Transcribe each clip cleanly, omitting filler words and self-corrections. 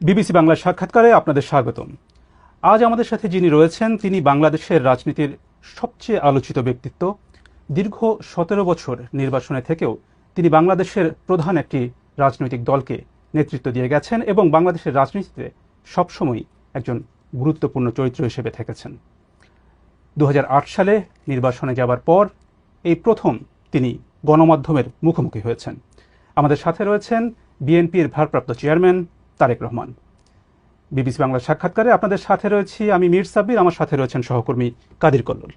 BBC বাংলার সাক্ষাৎকারে আপনাদের স্বাগতম। আজ আমাদের সাথে যিনি রয়েছেন তিনি বাংলাদেশের রাজনীতির সবচেয়ে আলোচিত ব্যক্তিত্ব। দীর্ঘ ১৭ বছর নির্বাচনে থেকেও তিনি বাংলাদেশের প্রধান একটি রাজনৈতিক দলকে নেতৃত্ব দিয়ে গেছেন এবং বাংলাদেশের রাজনীতিতে সবসময় একজন গুরুত্বপূর্ণ চরিত্র হিসেবে থেকেছেন। ২০০৮ সালে নির্বাচনে যাবার পর এই প্রথম তিনি গণমাধ্যমের মুখোমুখি হয়েছেন। আমাদের সাথে রয়েছেন বিএনপির ভারপ্রাপ্ত চেয়ারম্যান তারেক রহমান। বিবিসি বাংলার সাক্ষাৎকারে আপনাদের সাথে রয়েছি আমি মীর সাব্বির, আমার সাথে রয়েছেন সহকর্মী কাদির কল্লোল।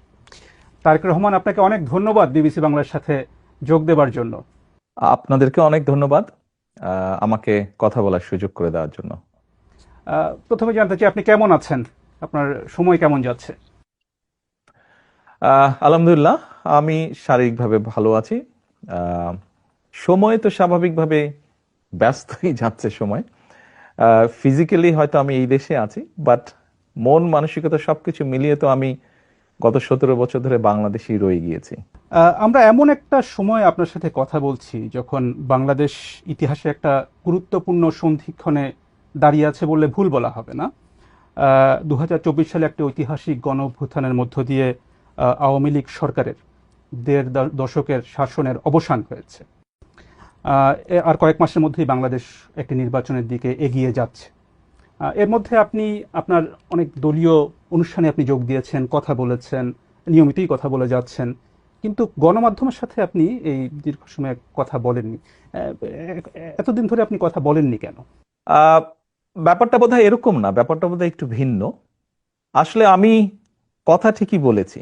তারেক রহমান, আপনাকে অনেক ধন্যবাদ বিবিসি বাংলার সাথে যোগ দেবার জন্য। আপনাদেরকে অনেক ধন্যবাদ আমাকে কথা বলার সুযোগ করে দেওয়ার জন্য। প্রথমে জানতে চাই আপনি কেমন আছেন, আপনার সময় কেমন যাচ্ছে? আলহামদুলিল্লাহ, আমি শারীরিকভাবে ভালো আছি। সময় তো স্বাভাবিকভাবে ব্যস্তই যাচ্ছে সময়। ফিজিক্যালি হয়তো আমি এই দেশে আছি, বাট মন মানসিকতা সবকিছু মিলিয়ে তো আমি গত ১৭ বছর ধরে বাংলাদেশেই রয়ে গিয়েছি। আমরা এমন একটা সময় আপনার সাথে কথা বলছি যখন বাংলাদেশ ইতিহাসে একটা গুরুত্বপূর্ণ সন্ধিক্ষণে দাঁড়িয়ে আছে বললে ভুল বলা হবে না। ২০২৪ সালে একটা ঐতিহাসিক গণ অভ্যুত্থানের মধ্য দিয়ে আওয়ামী লীগ সরকারের ১.৫ দশকের শাসনের অবসান হয়েছে। আর কয়েক মাসের মধ্যেই বাংলাদেশ একটি নির্বাচনের দিকে এগিয়ে যাচ্ছে। এর মধ্যে আপনি আপনার অনেক দলীয় অনুষ্ঠানে আপনি যোগ দিয়েছেন, কথা বলেছেন, নিয়মিতই কথা বলে যাচ্ছেন, কিন্তু গণমাধ্যমের সাথে আপনি এই দীর্ঘ সময় কথা বলেননি। এতদিন ধরে আপনি কথা বলেননি কেন? ব্যাপারটা বোধহয় এরকম না, ব্যাপারটা বোধহয় একটু ভিন্ন। আসলে আমি কথা ঠিকই বলেছি।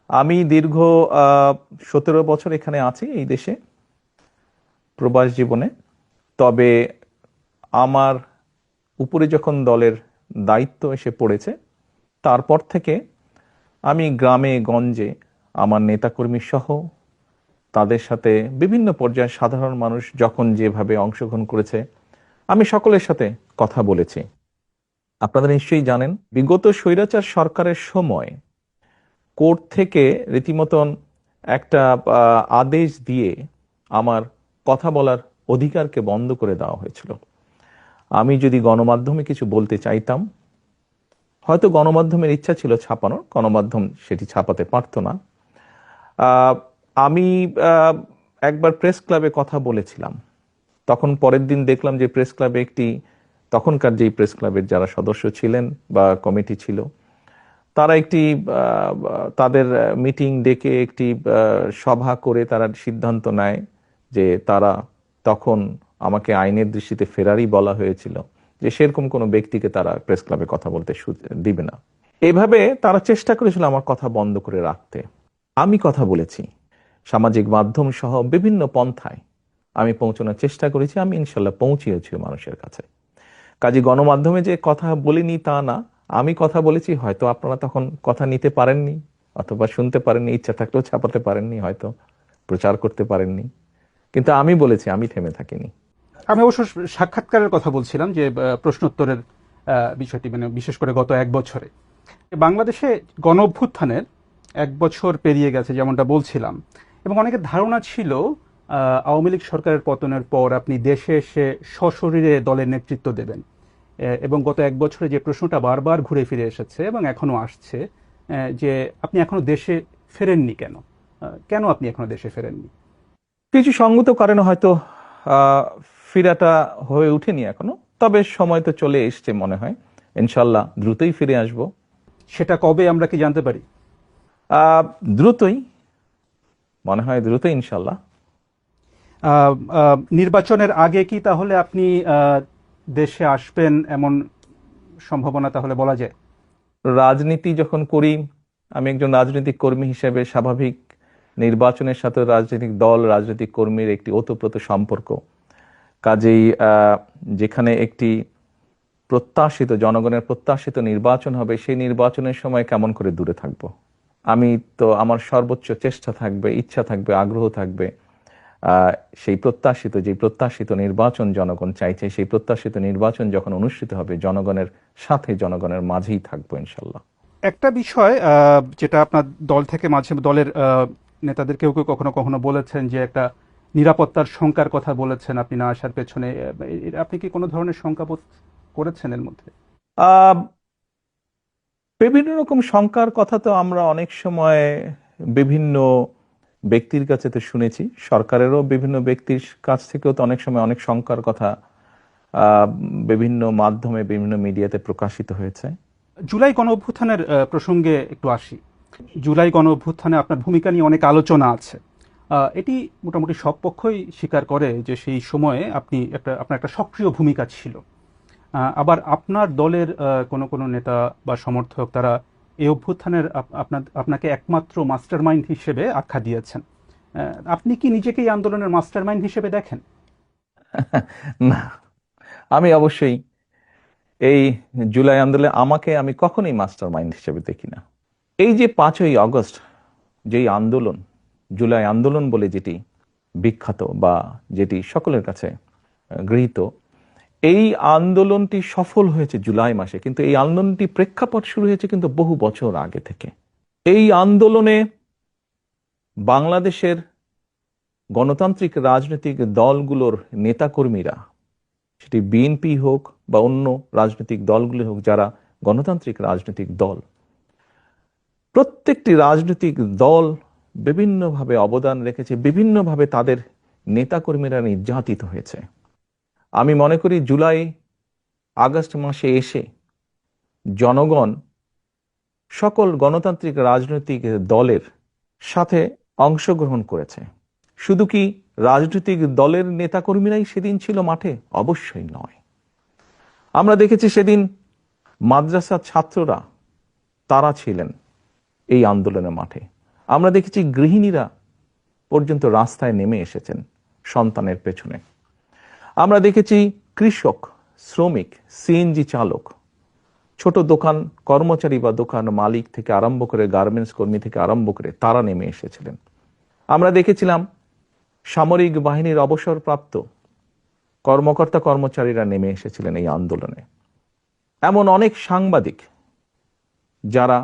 আমি দীর্ঘ ১৭ বছর এখানে আছি এই দেশে প্রবাস জীবনে। তবে আমার উপরে যখন দলের দায়িত্ব এসে পড়েছে তারপর থেকে আমি গ্রামে গঞ্জে আমার নেতাকর্মী সহ তাদের সাথে বিভিন্ন পর্যায়ে সাধারণ মানুষ যখন যেভাবে অংশগ্রহণ করেছে আমি সকলের সাথে কথা বলেছি। আপনারা নিশ্চয়ই জানেন, বিগত স্বৈরাচার সরকারের সময় কোর্ট থেকে রীতিমতন একটা আদেশ দিয়ে আমার কথা বলার অধিকারকে বন্ধ করে দেওয়া হয়েছিল। আমি যদি গণমাধ্যমে কিছু বলতে চাইতাম, হয়তো গণমাধ্যমের ইচ্ছা ছিল ছাপানোর, গণমাধ্যম সেটি ছাপাতে পারত না। আমি একবার প্রেস ক্লাবে কথা বলেছিলাম, তখন পরের দিন দেখলাম যে প্রেস ক্লাবে একটি, তখনকার যেই প্রেস ক্লাবের যারা সদস্য ছিলেন বা কমিটি ছিল, তারা একটি তাদের মিটিং ডেকে একটি সভা করে তারা সিদ্ধান্ত নেয় যে তারা, তখন আমাকে আইনের দৃষ্টিতে ফেরারি বলা হয়েছিল, যে সেরকম কোনো ব্যক্তিকে তারা প্রেস ক্লাবে কথা বলতে দিবে না। এভাবে তারা চেষ্টা করেছিল আমার কথা বন্ধ করে রাখতে। আমি কথা বলেছি সামাজিক মাধ্যম সহ বিভিন্ন পন্থায়, আমি পৌঁছানোর চেষ্টা করেছি, আমি ইনশাল্লাহ পৌঁছিয়েছি মানুষের কাছে। কাজে গণমাধ্যমে যে কথা বলিনি তা না, আমি কথা বলেছি, হয়তো আপনারা তখন কথা নিতে পারেননি অথবা শুনতে পারেননি, ইচ্ছা থাকলেও ছাপাতে পারেননি, হয়তো প্রচার করতে পারেননি, কিন্তু আমি বলেছি, আমি থেমে থাকিনি। আমি অবশ্য সাক্ষাৎকারের কথা বলছিলাম, যে প্রশ্নোত্তরের বিষয়টি, মানে বিশেষ করে গত এক বছরে বাংলাদেশে গণ অভ্যুত্থানের ১ বছর পেরিয়ে গেছে যেমনটা বলছিলাম, এবং অনেকের ধারণা ছিল আওয়ামী লীগ সরকারের পতনের পর আপনি দেশে এসে সশরীরে দলের নেতৃত্ব দেবেন। এবং গত ১ বছরে যে প্রশ্নটা বারবার ঘুরে ফিরে এসেছে এবং এখনো আসছে, যে আপনি এখনো দেশে ফেরেননি কেন? কেন আপনি এখনো দেশে ফেরেননি? কিছু সঙ্গত কারণে হয়তো ফিরাটা হয়ে উঠেনি এখনো, তবে সময় তো চলে এসছে, মনে হয় ইনশাল্লাহ দ্রুতই ফিরে আসব। সেটা কবে আমরা কি জানতে পারি? দ্রুতই, মনে হয় দ্রুতই ইনশাল্লাহ। নির্বাচনের আগে কি তাহলে আপনি দেশে আসবেন এমন সম্ভাবনা তাহলে বলা যায়? রাজনীতি যখন করি, আমি একজন রাজনৈতিক কর্মী হিসেবে স্বাভাবিক নির্বাচনের সাথে রাজনৈতিক দল, রাজনৈতিক কর্মীর একটি ওতপ্রোত সম্পর্ক। কাজেই যেখানে একটি প্রত্যাশিত, জনগণের প্রত্যাশিত নির্বাচন হবে, সেই নির্বাচনের সময় কেমন করে দূরে থাকব? আমি তো, আমার সর্বোচ্চ চেষ্টা থাকবে, ইচ্ছা থাকবে, আগ্রহ থাকবে সেই প্রত্যাশিত, যে প্রত্যাশিত নির্বাচন জনগণ চাইছে, সেই প্রত্যাশিত নির্বাচন যখন অনুষ্ঠিত হবে জনগণের সাথে, জনগণের মাঝেই থাকবো ইনশাল্লাহ। একটা বিষয় যেটা আপনার দল থেকে মাঝে দলের নেতাদের কেউ কেউ কখনো কখনো বলেছেন, যে একটা নিরাপত্তার শঙ্কার কথা বলেছেন আপনি না আসার পেছনে। আপনি কি কোনো ধরনের শঙ্কা করেছেন এর মধ্যে? আহ বিভিন্ন রকম শঙ্কার কথা তো আমরা অনেক সময় বিভিন্ন ব্যক্তির কাছে তো শুনেছি, সরকারেরও বিভিন্ন ব্যক্তির কাছ থেকেও তো অনেক সময় অনেক শঙ্কার কথা আহ, বিভিন্ন মাধ্যমে বিভিন্ন মিডিয়াতে প্রকাশিত হয়েছে। জুলাই গণ অভ্যুত্থানের প্রসঙ্গে একটু আসি। জুলাই গণ অভ্যুত্থানে আপনার ভূমিকা নিয়ে অনেক আলোচনা আছে। এটি মোটামুটি সব পক্ষই স্বীকার করে যে সেই সময়ে আপনার একটা সক্রিয় ভূমিকা ছিল। আবার আপনার দলের কোনো কোনো নেতা বা সমর্থক তারা এই অভ্যুত্থানের আপনাকে একমাত্র মাস্টারমাইন্ড হিসেবে আখ্যা দিয়েছেন। আপনি কি নিজেকে এই আন্দোলনের মাস্টারমাইন্ড হিসেবে দেখেন? না, আমি অবশ্যই এই জুলাই আন্দোলনে আমি কখনোই মাস্টার মাইন্ড হিসেবে দেখি না। এই যে 5ই আগস্ট যেই আন্দোলন, জুলাই আন্দোলন বলে যেটি বিখ্যাত বা যেটি সকলের কাছে গৃহীত, এই আন্দোলনটি সফল হয়েছে জুলাই মাসে, কিন্তু এই আন্দোলনটি প্রেক্ষাপট শুরু হয়েছে কিন্তু বহু বছর আগে থেকে। এই আন্দোলনে বাংলাদেশের গণতান্ত্রিক রাজনৈতিক দলগুলোর নেতাকর্মীরা, সেটি বিএনপি হোক বা অন্য রাজনৈতিক দলগুলি হোক, যারা গণতান্ত্রিক রাজনৈতিক দল, প্রত্যেকটি রাজনৈতিক দল বিভিন্নভাবে অবদান রেখেছে, বিভিন্নভাবে তাদের নেতাকর্মীরা নির্যাতিত হয়েছে। আমি মনে করি জুলাই আগস্ট মাসে এসে জনগণ সকল গণতান্ত্রিক রাজনৈতিক দলের সাথে অংশগ্রহণ করেছে। শুধু কি রাজনৈতিক দলের নেতাকর্মীরাই সেদিন ছিল মাঠে? অবশ্যই নয়। আমরা দেখেছি সেদিন মাদ্রাসার ছাত্ররা, তারা ছিলেন এই আন্দোলনের মাঠে। আমরা দেখেছি গৃহিণীরা পর্যন্ত রাস্তায় নেমে এসেছেন সন্তানের পেছনে। আমরা দেখেছি কৃষক, শ্রমিক, সিএনজি চালক, ছোট দোকান কর্মচারী বা দোকান মালিক থেকে আরম্ভ করে গার্মেন্টস কর্মী থেকে আরম্ভ করে তারা নেমে এসেছিলেন। আমরা দেখেছিলাম সামরিক বাহিনীর অবসরপ্রাপ্ত কর্মকর্তা কর্মচারীরা নেমে এসেছিলেন এই আন্দোলনে। এমন অনেক সাংবাদিক যারা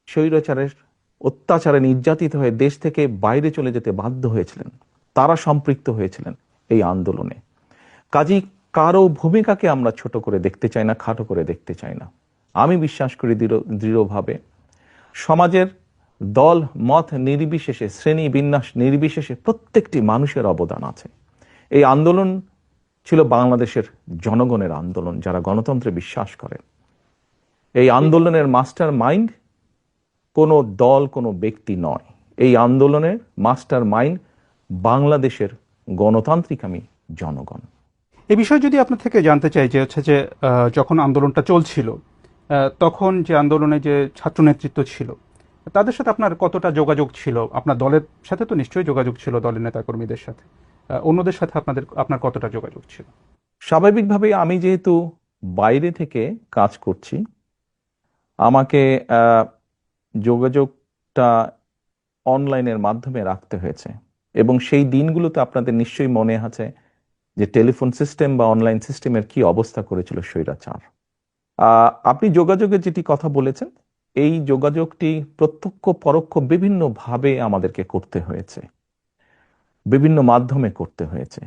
স্বৈরাচারের অত্যাচারে নির্যাতিত হয়ে দেশ থেকে বাইরে চলে যেতে বাধ্য হয়েছিলেন, তারা সম্পৃক্ত হয়েছিলেন এই আন্দোলনে। কাজী কারো ভূমিকাকে আমরা ছোট করে দেখতে চাই না, খাটো করে দেখতে চাই না। আমি বিশ্বাস করি দৃঢ়ভাবে সমাজের দল মত নির্বিশেষে, শ্রেণী বিন্যাস নির্বিশেষে প্রত্যেকটি মানুষের অবদান আছে। এই আন্দোলন ছিল বাংলাদেশের জনগণের আন্দোলন, যারা গণতন্ত্রে বিশ্বাস করে। এই আন্দোলনের মাস্টার মাইন্ড কোনো দল, কোনো ব্যক্তি নয়। এই আন্দোলনের মাস্টার মাইন্ড বাংলাদেশের গণতান্ত্রিক জনগণ। এই বিষয়ে যদি আপনার থেকে জানতে চাই যে হচ্ছে যে যখন আন্দোলনটা চলছিল, তখন যে আন্দোলনে যে ছাত্র নেতৃত্ব ছিল তাদের সাথে আপনার কতটা যোগাযোগ ছিল? আপনার দলের সাথে তো নিশ্চয়ই যোগাযোগ ছিল, দলের নেতাকর্মীদের সাথে। অন্যদের সাথে আপনার কতটা যোগাযোগ ছিল? স্বাভাবিকভাবে আমি যেহেতু বাইরে থেকে কাজ করছি, আমাকে যোগাযোগটা অনলাইনের মাধ্যমে রাখতে হয়েছে। এবং সেই দিনগুলোতে আপনাদের নিশ্চয়ই মনে আছে যে টেলিফোন সিস্টেম বা অনলাইন সিস্টেমের কি অবস্থা করেছিল স্বৈরাচার। আপনি যোগাযোগের যেটি কথা বলেছেন, এই যোগাযোগটি প্রত্যক্ষ পরোক্ষ বিভিন্নভাবে আমাদেরকে করতে হয়েছে, বিভিন্ন মাধ্যমে করতে হয়েছে।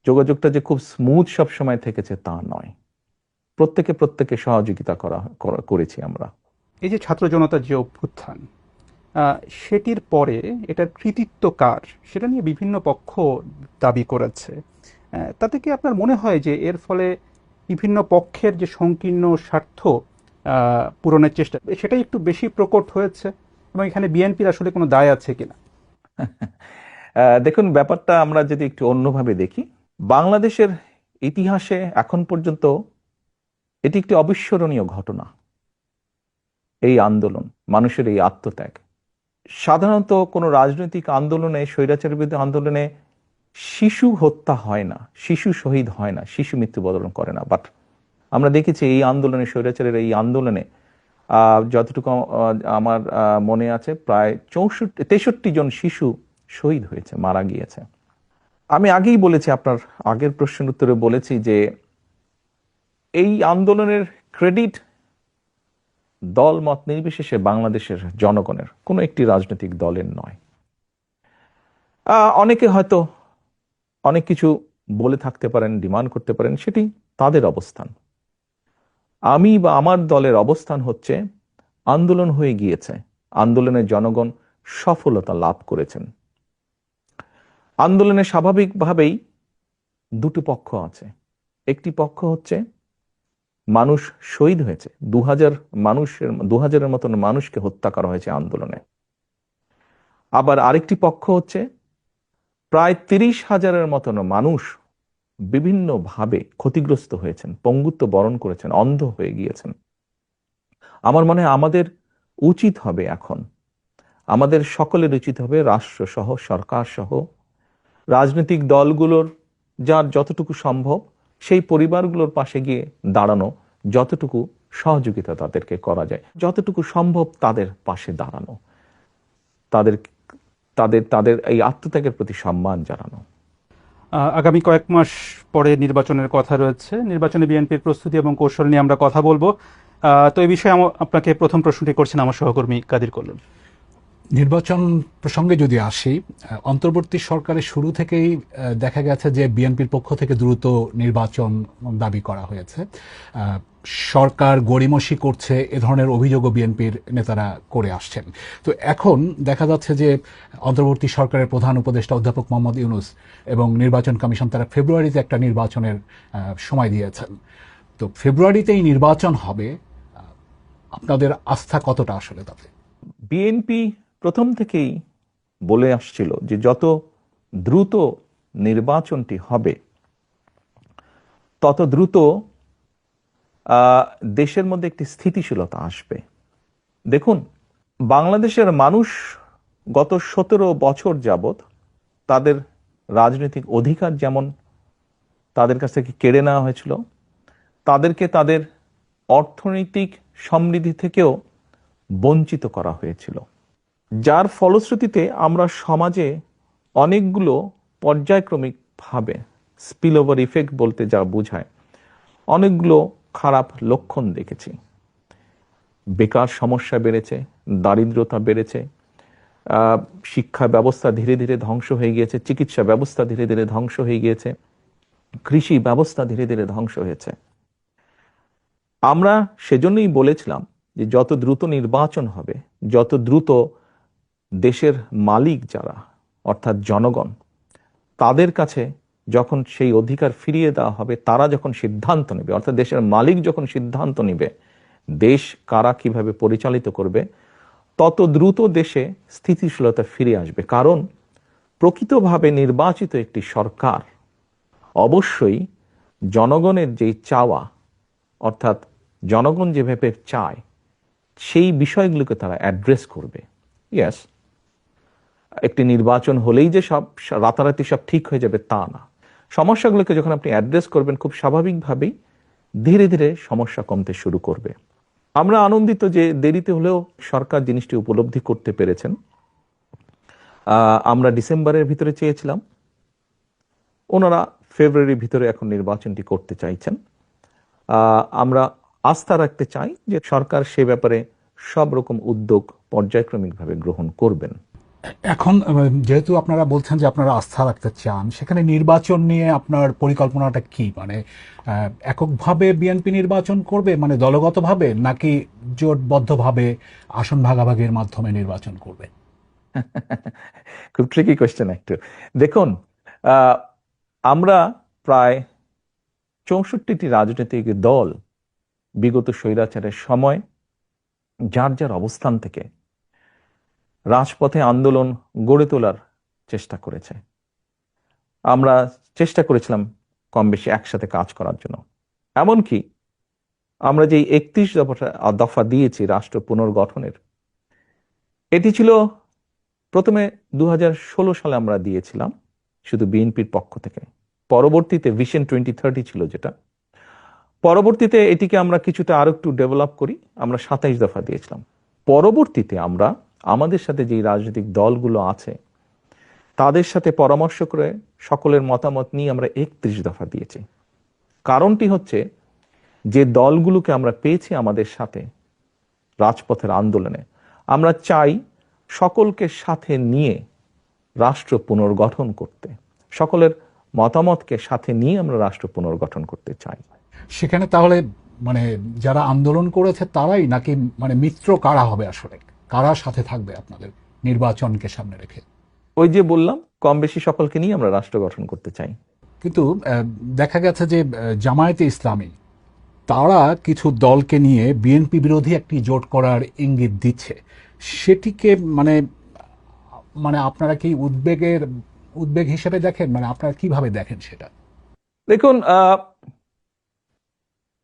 যোগাযোগটা যে খুব স্মুথ সব সময় থেকেছে তা নয়। প্রত্যেকে সহযোগিতা করেছি আমরা। এই যে ছাত্র জনতার যে অভ্যুত্থান, সেটির পরে এটার কৃতিত্ব কার সেটা নিয়ে বিভিন্ন পক্ষ দাবি করেছে। তাতে কি আপনার মনে হয় যে এর ফলে বিভিন্ন পক্ষের যে সংকীর্ণ স্বার্থ পূরণের চেষ্টা, সেটাই একটু বেশি প্রকট হয়েছে, এবং এখানে বিএনপির আসলে কোনো দায় আছে কিনা? দেখুন, ব্যাপারটা আমরা যদি একটু অন্যভাবে দেখি, বাংলাদেশের ইতিহাসে এখন পর্যন্ত এটি একটি অবিস্মরণীয় ঘটনা। এই আন্দোলন, মানুষের এই আত্মত্যাগ। সাধারণত কোনো রাজনৈতিক আন্দোলনে, স্বৈরাচারের বিরুদ্ধে আন্দোলনে শিশু হত্যা হয় না, শিশু শহীদ হয় না, শিশু মৃত্যুবরণ করে না। বাট আমরা দেখেছি এই আন্দোলনে, স্বৈরাচারের এই আন্দোলনে যতটুকু আমার মনে আছে, প্রায় 63 জন শিশু শহীদ হয়েছে, মারা গিয়েছে। আমি আগেই বলেছি, আপনার আগের প্রশ্নের উত্তরে বলেছি যে এই আন্দোলনের ক্রেডিট দল মত নির্বিশেষে বাংলাদেশের জনগণের, কোনো একটি রাজনৈতিক দলের নয়। অনেকে হয়তো অনেক কিছু বলে থাকতে পারেন, ডিমান্ড করতে পারেন, সেটি তাদের অবস্থান। আমি বা আমার দলের অবস্থান হচ্ছে আন্দোলন হয়ে গিয়েছে, আন্দোলনের জনগণ সফলতা লাভ করেছেন। আন্দোলনে স্বাভাবিকভাবেই দুটো পক্ষ আছে। একটি পক্ষ হচ্ছে মানুষ শহীদ হয়েছে, 2000-এর মতন মানুষকে হত্যা করা হয়েছে আন্দোলনে। আবার আরেকটি পক্ষ হচ্ছে প্রায় 30,000-এর মতন মানুষ বিভিন্নভাবে ক্ষতিগ্রস্ত হয়েছেন, পঙ্গুত্ব বরণ করেছেন, অন্ধ হয়ে গিয়েছেন। আমার মনে হয় আমাদের উচিত হবে এখন, আমাদের সকলের উচিত হবে রাষ্ট্র সহ, সরকার সহ, রাজনৈতিক দলগুলোর যার যতটুকু সম্ভব সেই পরিবারগুলোর পাশে গিয়ে দাঁড়ানো, যতটুকু সহযোগিতা তাদেরকে করা যায়, যতটুকু সম্ভব তাদের পাশে দাঁড়ানো, তাদের তাদের তাদের এই আত্মত্যাগের প্রতি সম্মান জানানো। আগামী কয়েক মাস পরে নির্বাচনের কথা রয়েছে। নির্বাচনে বিএনপির প্রস্তুতি এবং কৌশল নিয়ে আমরা কথা বলবো। তো এই বিষয়ে আপনাকে প্রথম প্রশ্নটি করছেন আমার সহকর্মী কাদির কল্লোল। নির্বাচন প্রসঙ্গে যদি আসি, অন্তর্বর্তী সরকারের শুরু থেকেই দেখা গেছে যে বিএনপির পক্ষ থেকে দ্রুত নির্বাচন দাবি করা হয়েছে। সরকার গড়িমসি করছে, এ ধরনের অভিযোগও বিএনপির নেতারা করে আসছেন। তো এখন দেখা যাচ্ছে যে অন্তর্বর্তী সরকারের প্রধান উপদেষ্টা অধ্যাপক মোহাম্মদ ইউনূস এবং নির্বাচন কমিশন তারা ফেব্রুয়ারিতে একটা নির্বাচনের সময় দিয়েছেন। তো ফেব্রুয়ারিতেই নির্বাচন হবে, আপনাদের আস্থা কতটা আসলে তাতে? বিএনপি প্রথম থেকেই বলে আসছিল যে যত দ্রুত নির্বাচনটি হবে তত দ্রুত দেশের মধ্যে একটি স্থিতিশীলতা আসবে। দেখুন, বাংলাদেশের মানুষ গত 17 বছর যাবৎ তাদের রাজনৈতিক অধিকার যেমন তাদের কাছ থেকে কেড়ে নেওয়া হয়েছিল, তাদেরকে তাদের অর্থনৈতিক সমৃদ্ধি থেকেও বঞ্চিত করা হয়েছিল, যার ফলশ্রুতিতে আমরা সমাজে অনেকগুলো পর্যায়ক্রমিকভাবে স্পিল ওভার ইফেক্ট বলতে যা বোঝায় অনেকগুলো খারাপ লক্ষণ দেখেছি। বেকার সমস্যা বেড়েছে, দারিদ্রতা বেড়েছে, শিক্ষা ব্যবস্থা ধীরে ধীরে ধ্বংস হয়ে গিয়েছে, চিকিৎসা ব্যবস্থা ধীরে ধীরে ধ্বংস হয়ে গিয়েছে, কৃষি ব্যবস্থা ধীরে ধীরে ধ্বংস হয়েছে। আমরা সেজন্যই বলেছিলাম যে যত দ্রুত নির্বাচন হবে, যত দ্রুত দেশের মালিক যারা অর্থাৎ জনগণ, তাদের কাছে যখন সেই অধিকার ফিরিয়ে দেওয়া হবে, তারা যখন সিদ্ধান্ত নেবে, অর্থাৎ দেশের মালিক যখন সিদ্ধান্ত নেবে দেশ কারা কিভাবে পরিচালিত করবে, তত দ্রুত দেশে স্থিতিশীলতা ফিরে আসবে। কারণ প্রকৃতভাবে নির্বাচিত একটি সরকার অবশ্যই জনগণের যেই চাওয়া, অর্থাৎ জনগণ যেভাবে চায় সেই বিষয়গুলোকে তারা অ্যাড্রেস করবে। ইয়েস, একটি নির্বাচন হলেই যে সব রাতারাতি সব ঠিক হয়ে যাবে তা না। সমস্যাগুলোকে যখন আপনি অ্যাড্রেস করবেন, খুব স্বাভাবিকভাবেই ধীরে ধীরে সমস্যা কমতে শুরু করবে। আমরা আনন্দিত যে দেরিতে হলেও সরকার জিনিসটি উপলব্ধি করতে পেরেছেন। আমরা ডিসেম্বরের ভিতরে চেয়েছিলাম, ওনারা ফেব্রুয়ারির ভিতরে এখন নির্বাচনটি করতে চাইছেন। আমরা আস্থা রাখতে চাই যে সরকার সে ব্যাপারে সব রকম উদ্যোগ পর্যায়ক্রমিকভাবে গ্রহণ করবেন। এখন যেহেতু আপনারা বলছেন যে আপনারা আস্থা রাখতে চান, সেখানে নির্বাচন নিয়ে আপনার পরিকল্পনাটা কি? মানে এককভাবে বিএনপি নির্বাচন করবে, মানে দলগতভাবে, নাকি জোটবদ্ধভাবে আসন ভাগাভাগির মাধ্যমে নির্বাচন করবে? খুব ট্রিকি কোয়েশ্চেন একটু। দেখুন, আমরা প্রায় 64টি রাজনৈতিক দল বিগত স্বৈরাচারের সময় যার যার অবস্থান থেকে রাজপথে আন্দোলন গড়ে তোলার চেষ্টা করেছে। আমরা চেষ্টা করেছিলাম কম বেশি একসাথে কাজ করার জন্য। এমনকি আমরা যে 31 দফা দিয়েছি রাষ্ট্র পুনর্গঠনের, এটি ছিল প্রথমে 2016 সালে আমরা দিয়েছিলাম শুধু বিএনপির পক্ষ থেকে। পরবর্তীতে ভিশন 2030 ছিল যেটা, পরবর্তীতে এটিকে আমরা কিছুটা আরো একটু ডেভেলপ করি, আমরা 27 দফা দিয়েছিলাম। পরবর্তীতে আমরা আমাদের সাথে যে রাজনৈতিক দলগুলো আছে তাদের সাথে পরামর্শ করে সকলের মতামত নিয়ে আমরা 31 দফা দিয়েছি। কারণটি হচ্ছে যে দলগুলোকে আমরা পেয়েছি আমাদের সাথে রাজপথের আন্দোলনে, আমরা চাই সকলকে সাথে নিয়ে রাষ্ট্র পুনর্গঠন করতে, সকলের মতামতকে সাথে নিয়ে আমরা রাষ্ট্র পুনর্গঠন করতে চাই। সেখানে তাহলে মানে যারা আন্দোলন করেছে তারাই, নাকি মানে মিত্র কারা হবে আসলে, কারা সাথে থাকবে আপনাদের নির্বাচনকে সামনে রেখে? ওই যে বললাম, কম বেশি সকলকে নিয়ে আমরা রাষ্ট্র গঠন করতে চাই। কিন্তু দেখা গেছে যে জামায়াতে ইসলামী তারা কিছু দলকে নিয়ে বিএনপি বিরোধী একটি জোট করার ইঙ্গিত দিচ্ছে। সেটিকে মানে মানে আপনারা কি উদ্বেগ হিসেবে দেখেন? মানে আপনারা কিভাবে দেখেন সেটা? দেখুন,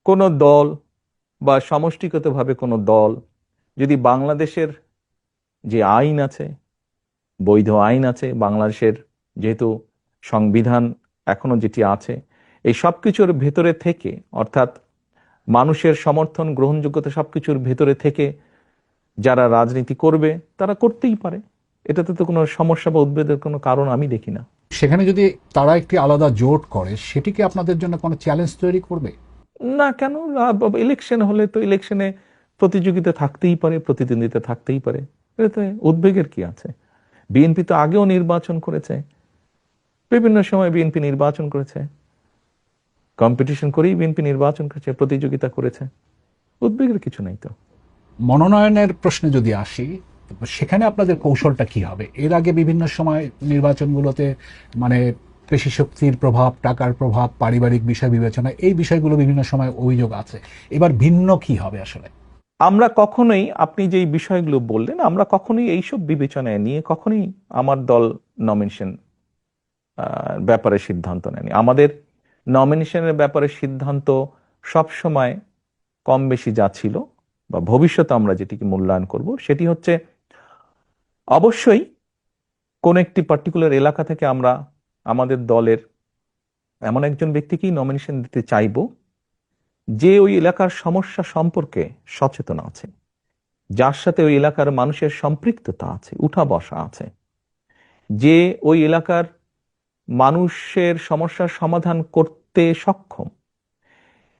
কোনো দল বা সমষ্টিগতভাবে কোনো দল যদি বাংলাদেশের যে আইন আছে, বৈধ আইন আছে বাংলাদেশের, যেহেতু সংবিধান এখনো যেটি আছে, এই সব কিছুর ভেতরে থেকে, অর্থাৎ মানুষের সমর্থন গ্রহণযোগ্যতা সবকিছুর ভেতরে থেকে যারা রাজনীতি করবে তারা করতেই পারে। এটাতে তো কোনো সমস্যা বা উদ্বেগের কোনো কারণ আমি দেখি না। সেখানে যদি তারা একটি আলাদা জোট করে, সেটি কি আপনাদের জন্য কোনো চ্যালেঞ্জ তৈরি করবে? না, কেন? ইলেকশন হলে তো ইলেকশনে প্রতিযোগিতা থাকতেই পারে, প্রতিদ্বন্দ্বিতা থাকতেই পারে, এতে উদ্বেগের কি আছে? বিএনপি তো আগেও নির্বাচন করেছে, বিভিন্ন সময় বিএনপি নির্বাচন করেছে, কম্পিটিশন করেই বিএনপি নির্বাচন করেছে, প্রতিযোগিতা করেছে, উদ্বেগের কিছু নাই তো। মনোনয়নের প্রশ্নে যদি আসি, সেখানে আপনাদের কৌশলটা কি হবে? এর আগে বিভিন্ন সময় নির্বাচনগুলোতে মানে পেশি শক্তির প্রভাব, টাকার প্রভাব, পারিবারিক বিষয় বিবেচনা, এই বিষয়গুলো বিভিন্ন সময় অভিযোগ আছে। এবার ভিন্ন কি হবে আসলে? আমরা কখনোই, আপনি যেই বিষয়গুলো বললেন, আমরা কখনোই এইসব বিবেচনায় নিয়ে কখনোই আমার দল নমিনেশন ব্যাপারে সিদ্ধান্ত নেয়নি। আমাদের নমিনেশনের ব্যাপারে সিদ্ধান্ত সব সময় কম বেশি যা ছিল বা ভবিষ্যতে আমরা যেটিকে মূল্যায়ন করব সেটি হচ্ছে, অবশ্যই কোন একটি পার্টিকুলার এলাকা থেকে আমরা আমাদের দলের এমন একজন ব্যক্তিকেই নমিনেশন দিতে চাইব যে ওই এলাকার সমস্যা সম্পর্কে সচেতন আছে, যার সাথে ওই এলাকার মানুষের সম্পৃক্ততা আছে, উঠা বসা আছে, যে ওই এলাকার মানুষের সমস্যার সমাধান করতে সক্ষম,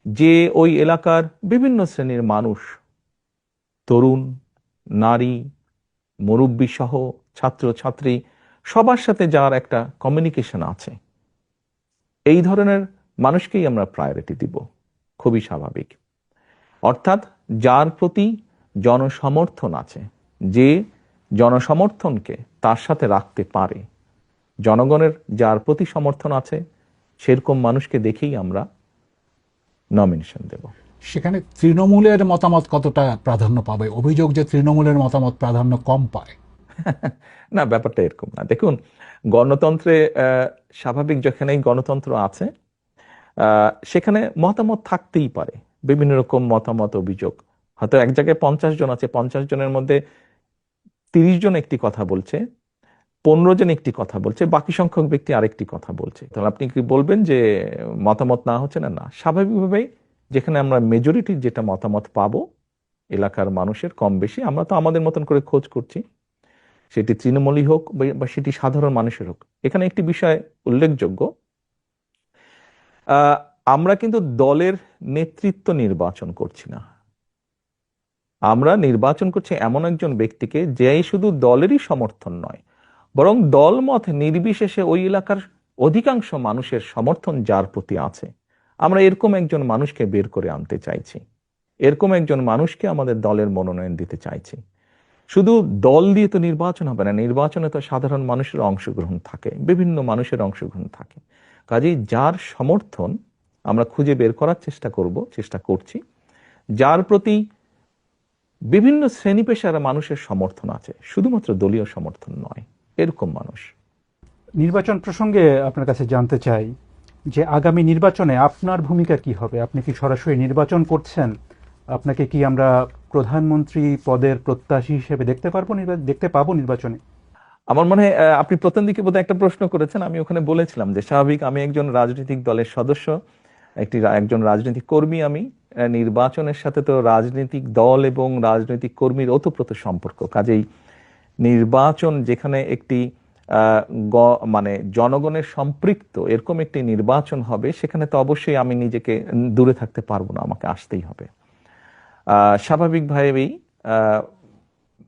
যে ওই এলাকার বিভিন্ন শ্রেণীর মানুষ, তরুণ, নারী, মুরব্বী সহ ছাত্র ছাত্রী, সবার সাথে যার একটা কমিউনিকেশন আছে, এই ধরনের মানুষকেই আমরা প্রায়োরিটি দিব। খুবই স্বাভাবিক। অর্থাৎ যার প্রতি জনসমর্থন আছে, যে জনসমর্থনকে তার সাথে রাখতে পারে, জনগণের যার প্রতি সমর্থন আছে, সেরকম মানুষকে দেখেই আমরা নমিনেশন দেব। সেখানে তৃণমূলের মতামত কতটা প্রাধান্য পাবে? অভিযোগ যে তৃণমূলের মতামত প্রাধান্য কম পায়। না, ব্যাপারটা এরকম না। দেখুন, গণতন্ত্রে স্বাভাবিক, যেখানেই গণতন্ত্র আছে সেখানে মতামত থাকতেই পারে, বিভিন্ন রকম মতামত, অভিযোগ। হয়তো এক জায়গায় 50 জন আছে, 50 জনের মধ্যে 30 জন একটি কথা বলছে, 15 জন একটি কথা বলছে, বাকি সংখ্যক ব্যক্তি আরেকটি কথা বলছে। তাহলে আপনি কি বলবেন যে মতামত না হচ্ছে? না, না, স্বাভাবিকভাবেই যেখানে আমরা মেজরিটির যেটা মতামত পাবো এলাকার মানুষের কম বেশি, আমরা তো আমাদের মতন করে খোঁজ করছি, সেটি তৃণমূলই হোক বা সেটি সাধারণ মানুষের হোক। এখানে একটি বিষয় উল্লেখযোগ্য, আমরা কিন্তু দলের নেতৃত্ব নির্বাচন করছি না, আমরা নির্বাচন করছি এমন একজন ব্যক্তিকে যে শুধু দলেরই সমর্থন নয়, বরং দলমত নির্বিশেষে ওই এলাকার অধিকাংশ মানুষের সমর্থন যার প্রতি আছে, আমরা এরকম একজন মানুষকে বের করে আনতে চাইছি, এরকম একজন মানুষকে আমাদের দলের মনোনয়ন দিতে চাইছি। শুধু দল দিয়ে তো নির্বাচন হবে না, নির্বাচনে তো সাধারণ মানুষের অংশগ্রহণ থাকে, বিভিন্ন মানুষের অংশগ্রহণ থাকে। কাজেই যার সমর্থন আমরা খুঁজে বের করার চেষ্টা করছি, যার প্রতি বিভিন্ন শ্রেণী পেশার মানুষের সমর্থন আছে, শুধুমাত্র দলীয় সমর্থন নয়, এরকম মানুষ। নির্বাচন প্রসঙ্গে আপনার কাছে জানতে চাই যে আগামী নির্বাচনে আপনার ভূমিকা কি হবে? আপনি কি সরাসরি নির্বাচন করছেন? আপনাকে কি আমরা প্রধানমন্ত্রী পদের প্রত্যাশী হিসেবে দেখতে পাবো নির্বাচনে? আমার মনে হয় আপনি প্রথম দিকে বোধহয় একটা প্রশ্ন করেছেন, আমি ওখানে বলেছিলাম যে স্বাভাবিক, আমি একজন রাজনৈতিক দলের সদস্য, একজন রাজনৈতিক কর্মী। আমি নির্বাচনের সাথে তো রাজনৈতিক দল এবং রাজনৈতিক কর্মীর ওতপ্রোত সম্পর্ক। কাজেই নির্বাচন যেখানে একটি মানে জনগণের সম্পৃক্ত এরকম একটি নির্বাচন হবে, সেখানে তো অবশ্যই আমি নিজেকে দূরে থাকতে পারবো না, আমাকে আসতেই হবে। স্বাভাবিকভাবেই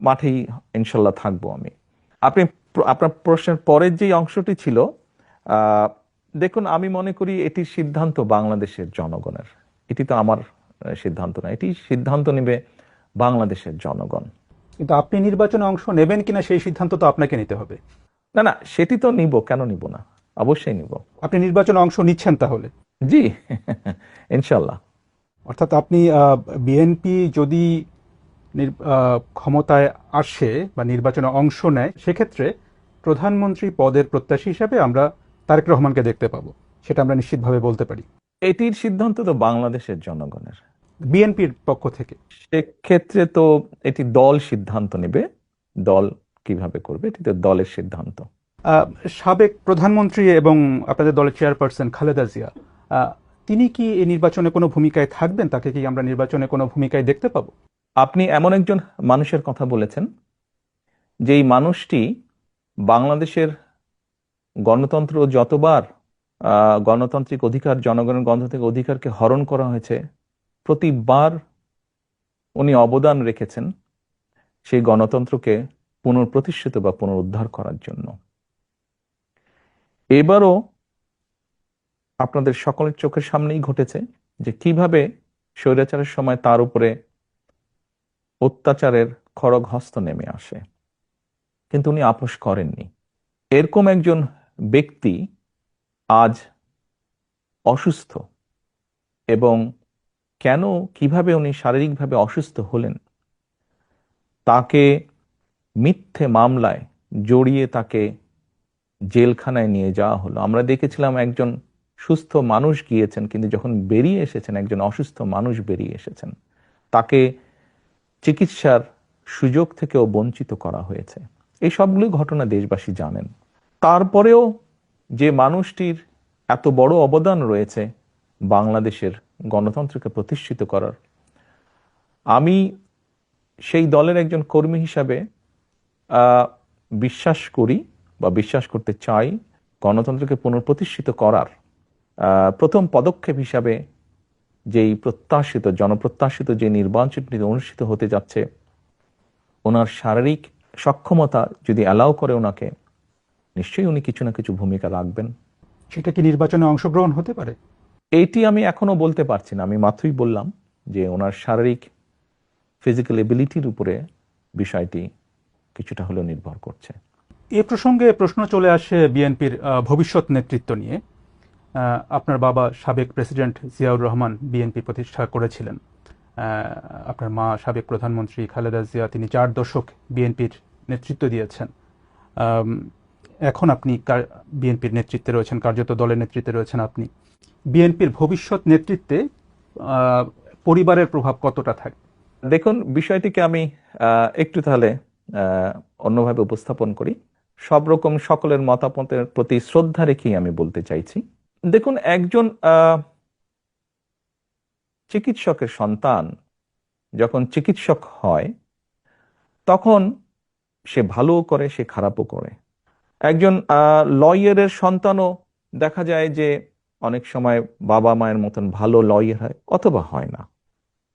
মাঠেই ইনশাল্লাহ থাকবো আমি। আপনার প্রশ্নের পরের যে অংশটি ছিল, দেখুন, আমি মনে করি এটির সিদ্ধান্ত বাংলাদেশের জনগণের, এটি তো আমার সিদ্ধান্ত না, এটি সিদ্ধান্ত নেবে বাংলাদেশের জনগণ। কিন্তু আপনি নির্বাচনে অংশ নেবেন কিনা সেই সিদ্ধান্ত তো আপনাকে নিতে হবে। না না, সেটি তো নিব, কেন নিব না, অবশ্যই নিব। আপনি নির্বাচনে অংশ নিচ্ছেন তাহলে? জি, ইনশাল্লাহ। অর্থাৎ আপনি বিএনপি যদি ক্ষমতায় আসে বা নির্বাচনে অংশ নেয়, সেক্ষেত্রে প্রধানমন্ত্রী পদের প্রত্যাশী হিসাবে আমরা তারেক রহমানকে দেখতে পাবো, সেটা আমরা নিশ্চিতভাবে বলতে পারি। এটির সিদ্ধান্ত তো বাংলাদেশের জনগণের। বিএনপির পক্ষ থেকে সেক্ষেত্রে তো এটি দল সিদ্ধান্ত নেবে, দল কিভাবে করবে এটি তো দলের সিদ্ধান্ত। সাবেক প্রধানমন্ত্রী এবং আপনাদের দলের চেয়ারপারসন খালেদা জিয়া, তিনি কি এই নির্বাচনে কোনো ভূমিকায় থাকবেন? তাকে কি আমরা নির্বাচনে কোনো ভূমিকায় দেখতে পাবো? আপনি এমন একজন মানুষের কথা বলেছেন, যেই মানুষটি বাংলাদেশের গণতন্ত্র যতবার গণতান্ত্রিক অধিকার, জনগণের গণতান্ত্রিক অধিকারকে হরণ করা হয়েছে, প্রতিবার উনি অবদান রেখেছেন সেই গণতন্ত্রকে পুনঃপ্রতিষ্ঠিত বা পুনরুদ্ধার করার জন্য। এবারও আপনাদের সকলের চোখের সামনেই ঘটেছে যে কিভাবে স্বৈরাচারের সময় তার উপরে অত্যাচারের খড়গ হস্ত নেমে আসে, কিন্তু উনি আপোষ করেননি। এরকম একজন ব্যক্তি আজ অসুস্থ, এবং কেন, কিভাবে উনি শারীরিকভাবে অসুস্থ হলেন, তাকে মিথ্যে মামলায় জড়িয়ে তাকে জেলখানায় নিয়ে যাওয়া হলো। আমরা দেখেছিলাম একজন সুস্থ মানুষ গিয়েছেন, কিন্তু যখন বেরিয়ে এসেছেন একজন অসুস্থ মানুষ বেরিয়ে এসেছেন, তাকে চিকিৎসার সুযোগ থেকেও বঞ্চিত করা হয়েছে। এই সবগুলো ঘটনা দেশবাসী জানেন। তারপরেও যে মানুষটির এত বড় অবদান রয়েছে বাংলাদেশের গণতন্ত্রকে প্রতিষ্ঠিত করার, আমি সেই দলের একজন কর্মী হিসাবে বিশ্বাস করি বা বিশ্বাস করতে চাই, গণতন্ত্রকে পুনঃপ্রতিষ্ঠিত করার প্রথম পদক্ষেপ হিসাবে যেই প্রত্যাশিত, জনপ্রত্যাশিত যে নির্বাচনটি অনুষ্ঠিত হতে যাচ্ছে, ওনার শারীরিক সক্ষমতা যদি অ্যালাউ করে ওনাকে, নিশ্চয়ই উনি কিছু না কিছু ভূমিকা রাখবেন। সেটা কি নির্বাচনে অংশগ্রহণ হতে পারে? এইটি আমি এখনো বলতে পারছি না। আমি মাত্রই বললাম যে ওনার শারীরিক ফিজিক্যাল এবিলিটির উপরে বিষয়টি কিছুটা হলেও নির্ভর করছে। এ প্রসঙ্গে প্রশ্ন চলে আসে বিএনপির ভবিষ্যৎ নেতৃত্ব নিয়ে। আপনার বাবা সাবেক প্রেসিডেন্ট জিয়াউর রহমান বিএনপি প্রতিষ্ঠা করেছিলেন। আপনার মা সাবেক প্রধানমন্ত্রী খালেদা জিয়া, তিনি 4 দশক বিএনপির নেতৃত্ব দিয়েছেন। এখন আপনি বিএনপির নেতৃত্বে রয়েছেন, কার্যত দলের নেতৃত্বে রয়েছেন আপনি। বিএনপির ভবিষ্যৎ নেতৃত্বে পরিবারের প্রভাব কতটা থাকবে? দেখুন, বিষয়টিকে আমি একটু তাহলে অন্যভাবে উপস্থাপন করি। সব রকম সকলের মতামতের প্রতি শ্রদ্ধা রেখেই আমি বলতে চাইছি। দেখুন, একজন চিকিৎসকের সন্তান যখন চিকিৎসক হয়, তখন সে ভালোও করে, সে খারাপও করে। একজন লয়ারের সন্তানও দেখা যায় যে অনেক সময় বাবা মায়ের মতন ভালো লয়ার হয় অথবা হয় না।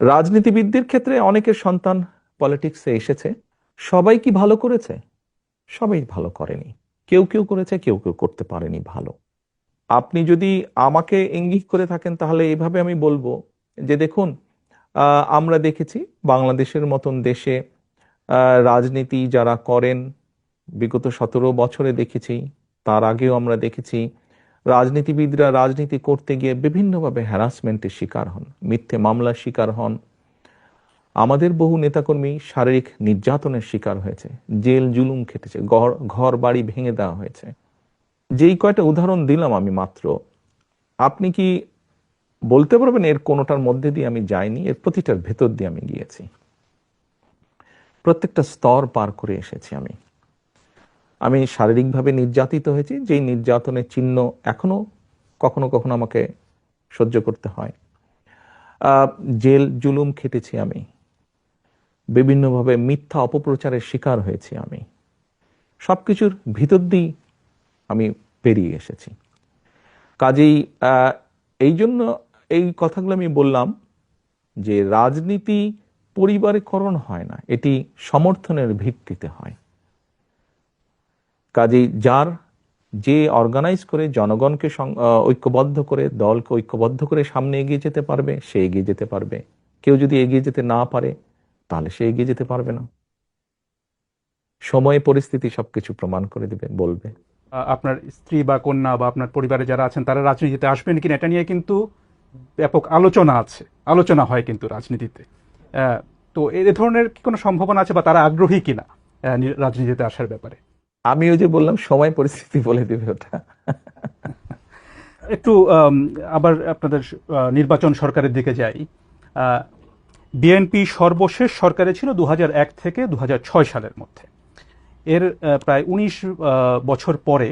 রাজনীতিবিদদের ক্ষেত্রে অনেকের সন্তান পলিটিক্সে এসেছে, সবাই কি ভালো করেছে? সবাই ভালো করেনি। কেউ কেউ করেছে, কেউ কেউ করতে পারেনি ভালো। আপনি যদি আমাকে ইঙ্গিত করে থাকেন, তাহলে এভাবে আমি বলবো যে দেখুন, আমরা দেখেছি বাংলাদেশের মতন দেশে রাজনীতি যারা করেন, বিগত 17 বছরে দেখেছি, তার আগেও আমরা দেখেছি রাজনীতিবিদরা রাজনীতি করতে গিয়ে বিভিন্নভাবে হ্যারাসমেন্টের শিকার হন, মিথ্যে মামলার শিকার হন। আমাদের বহু নেতাকর্মী শারীরিক নির্যাতনের শিকার হয়েছে, জেল জুলুম খেটেছে, ঘর বাড়ি ভেঙে দেওয়া হয়েছে। যেই কয়টা উদাহরণ দিলাম আমি মাত্র, আপনি কি বলতে পারবেন এর কোনোটার মধ্যে দিয়ে আমি যাইনি? এর প্রতিটার ভেতর দিয়ে আমি গিয়েছি, প্রত্যেকটা স্তর পার করে এসেছি। আমি শারীরিকভাবে নির্যাতিত হয়েছি, যেই নির্যাতনের চিহ্ন এখনো কখনো কখনো আমাকে সহ্য করতে হয়। জেল জুলুম খেটেছি, আমি বিভিন্নভাবে মিথ্যা অপপ্রচারের শিকার হয়েছি। আমি সবকিছুর ভিতর দিয়ে আমি পেরিয়ে এসেছি। কাজেই এই জন্য এই কথাগুলো আমি বললাম যে রাজনীতি পরিবারীকরণ হয় না, এটি সমর্থনের ভিত্তিতে হয়। কাজেই যার যে অর্গানাইজ করে জনগণকে ঐক্যবদ্ধ করে, দলকে ঐক্যবদ্ধ করে সামনে এগিয়ে যেতে পারবে, সে এগিয়ে যেতে পারবে। কেউ যদি এগিয়ে যেতে না পারে তাহলে সে এগিয়ে যেতে পারবে না। সময় পরিস্থিতি সবকিছু প্রমাণ করে দিবে, বলবে। আপনার স্ত্রী বা কন্যা বা আপনার পরিবারে যারা আছেন তারা রাজনীতিতে আসবেন কিনা এটা নিয়ে কিন্তু ব্যাপক আলোচনা আছে, আলোচনা হয় কিন্তু রাজনীতিতে। তো এ ধরনের কি কোনো সম্ভাবনা আছে বা তারা আগ্রহী কিনা রাজনীতিতে আসার ব্যাপারে? আমি ওই যে বললাম, সময় পরিস্থিতি বলে দিবে ওটা। একটু আবার আপনাদের নির্বাচন সরকারের দিকে যাই। বিএনপি সর্বশেষ সরকারে ছিল 2001 থেকে 2006 সালের মধ্যে। এর প্রায় 19 বছর পরে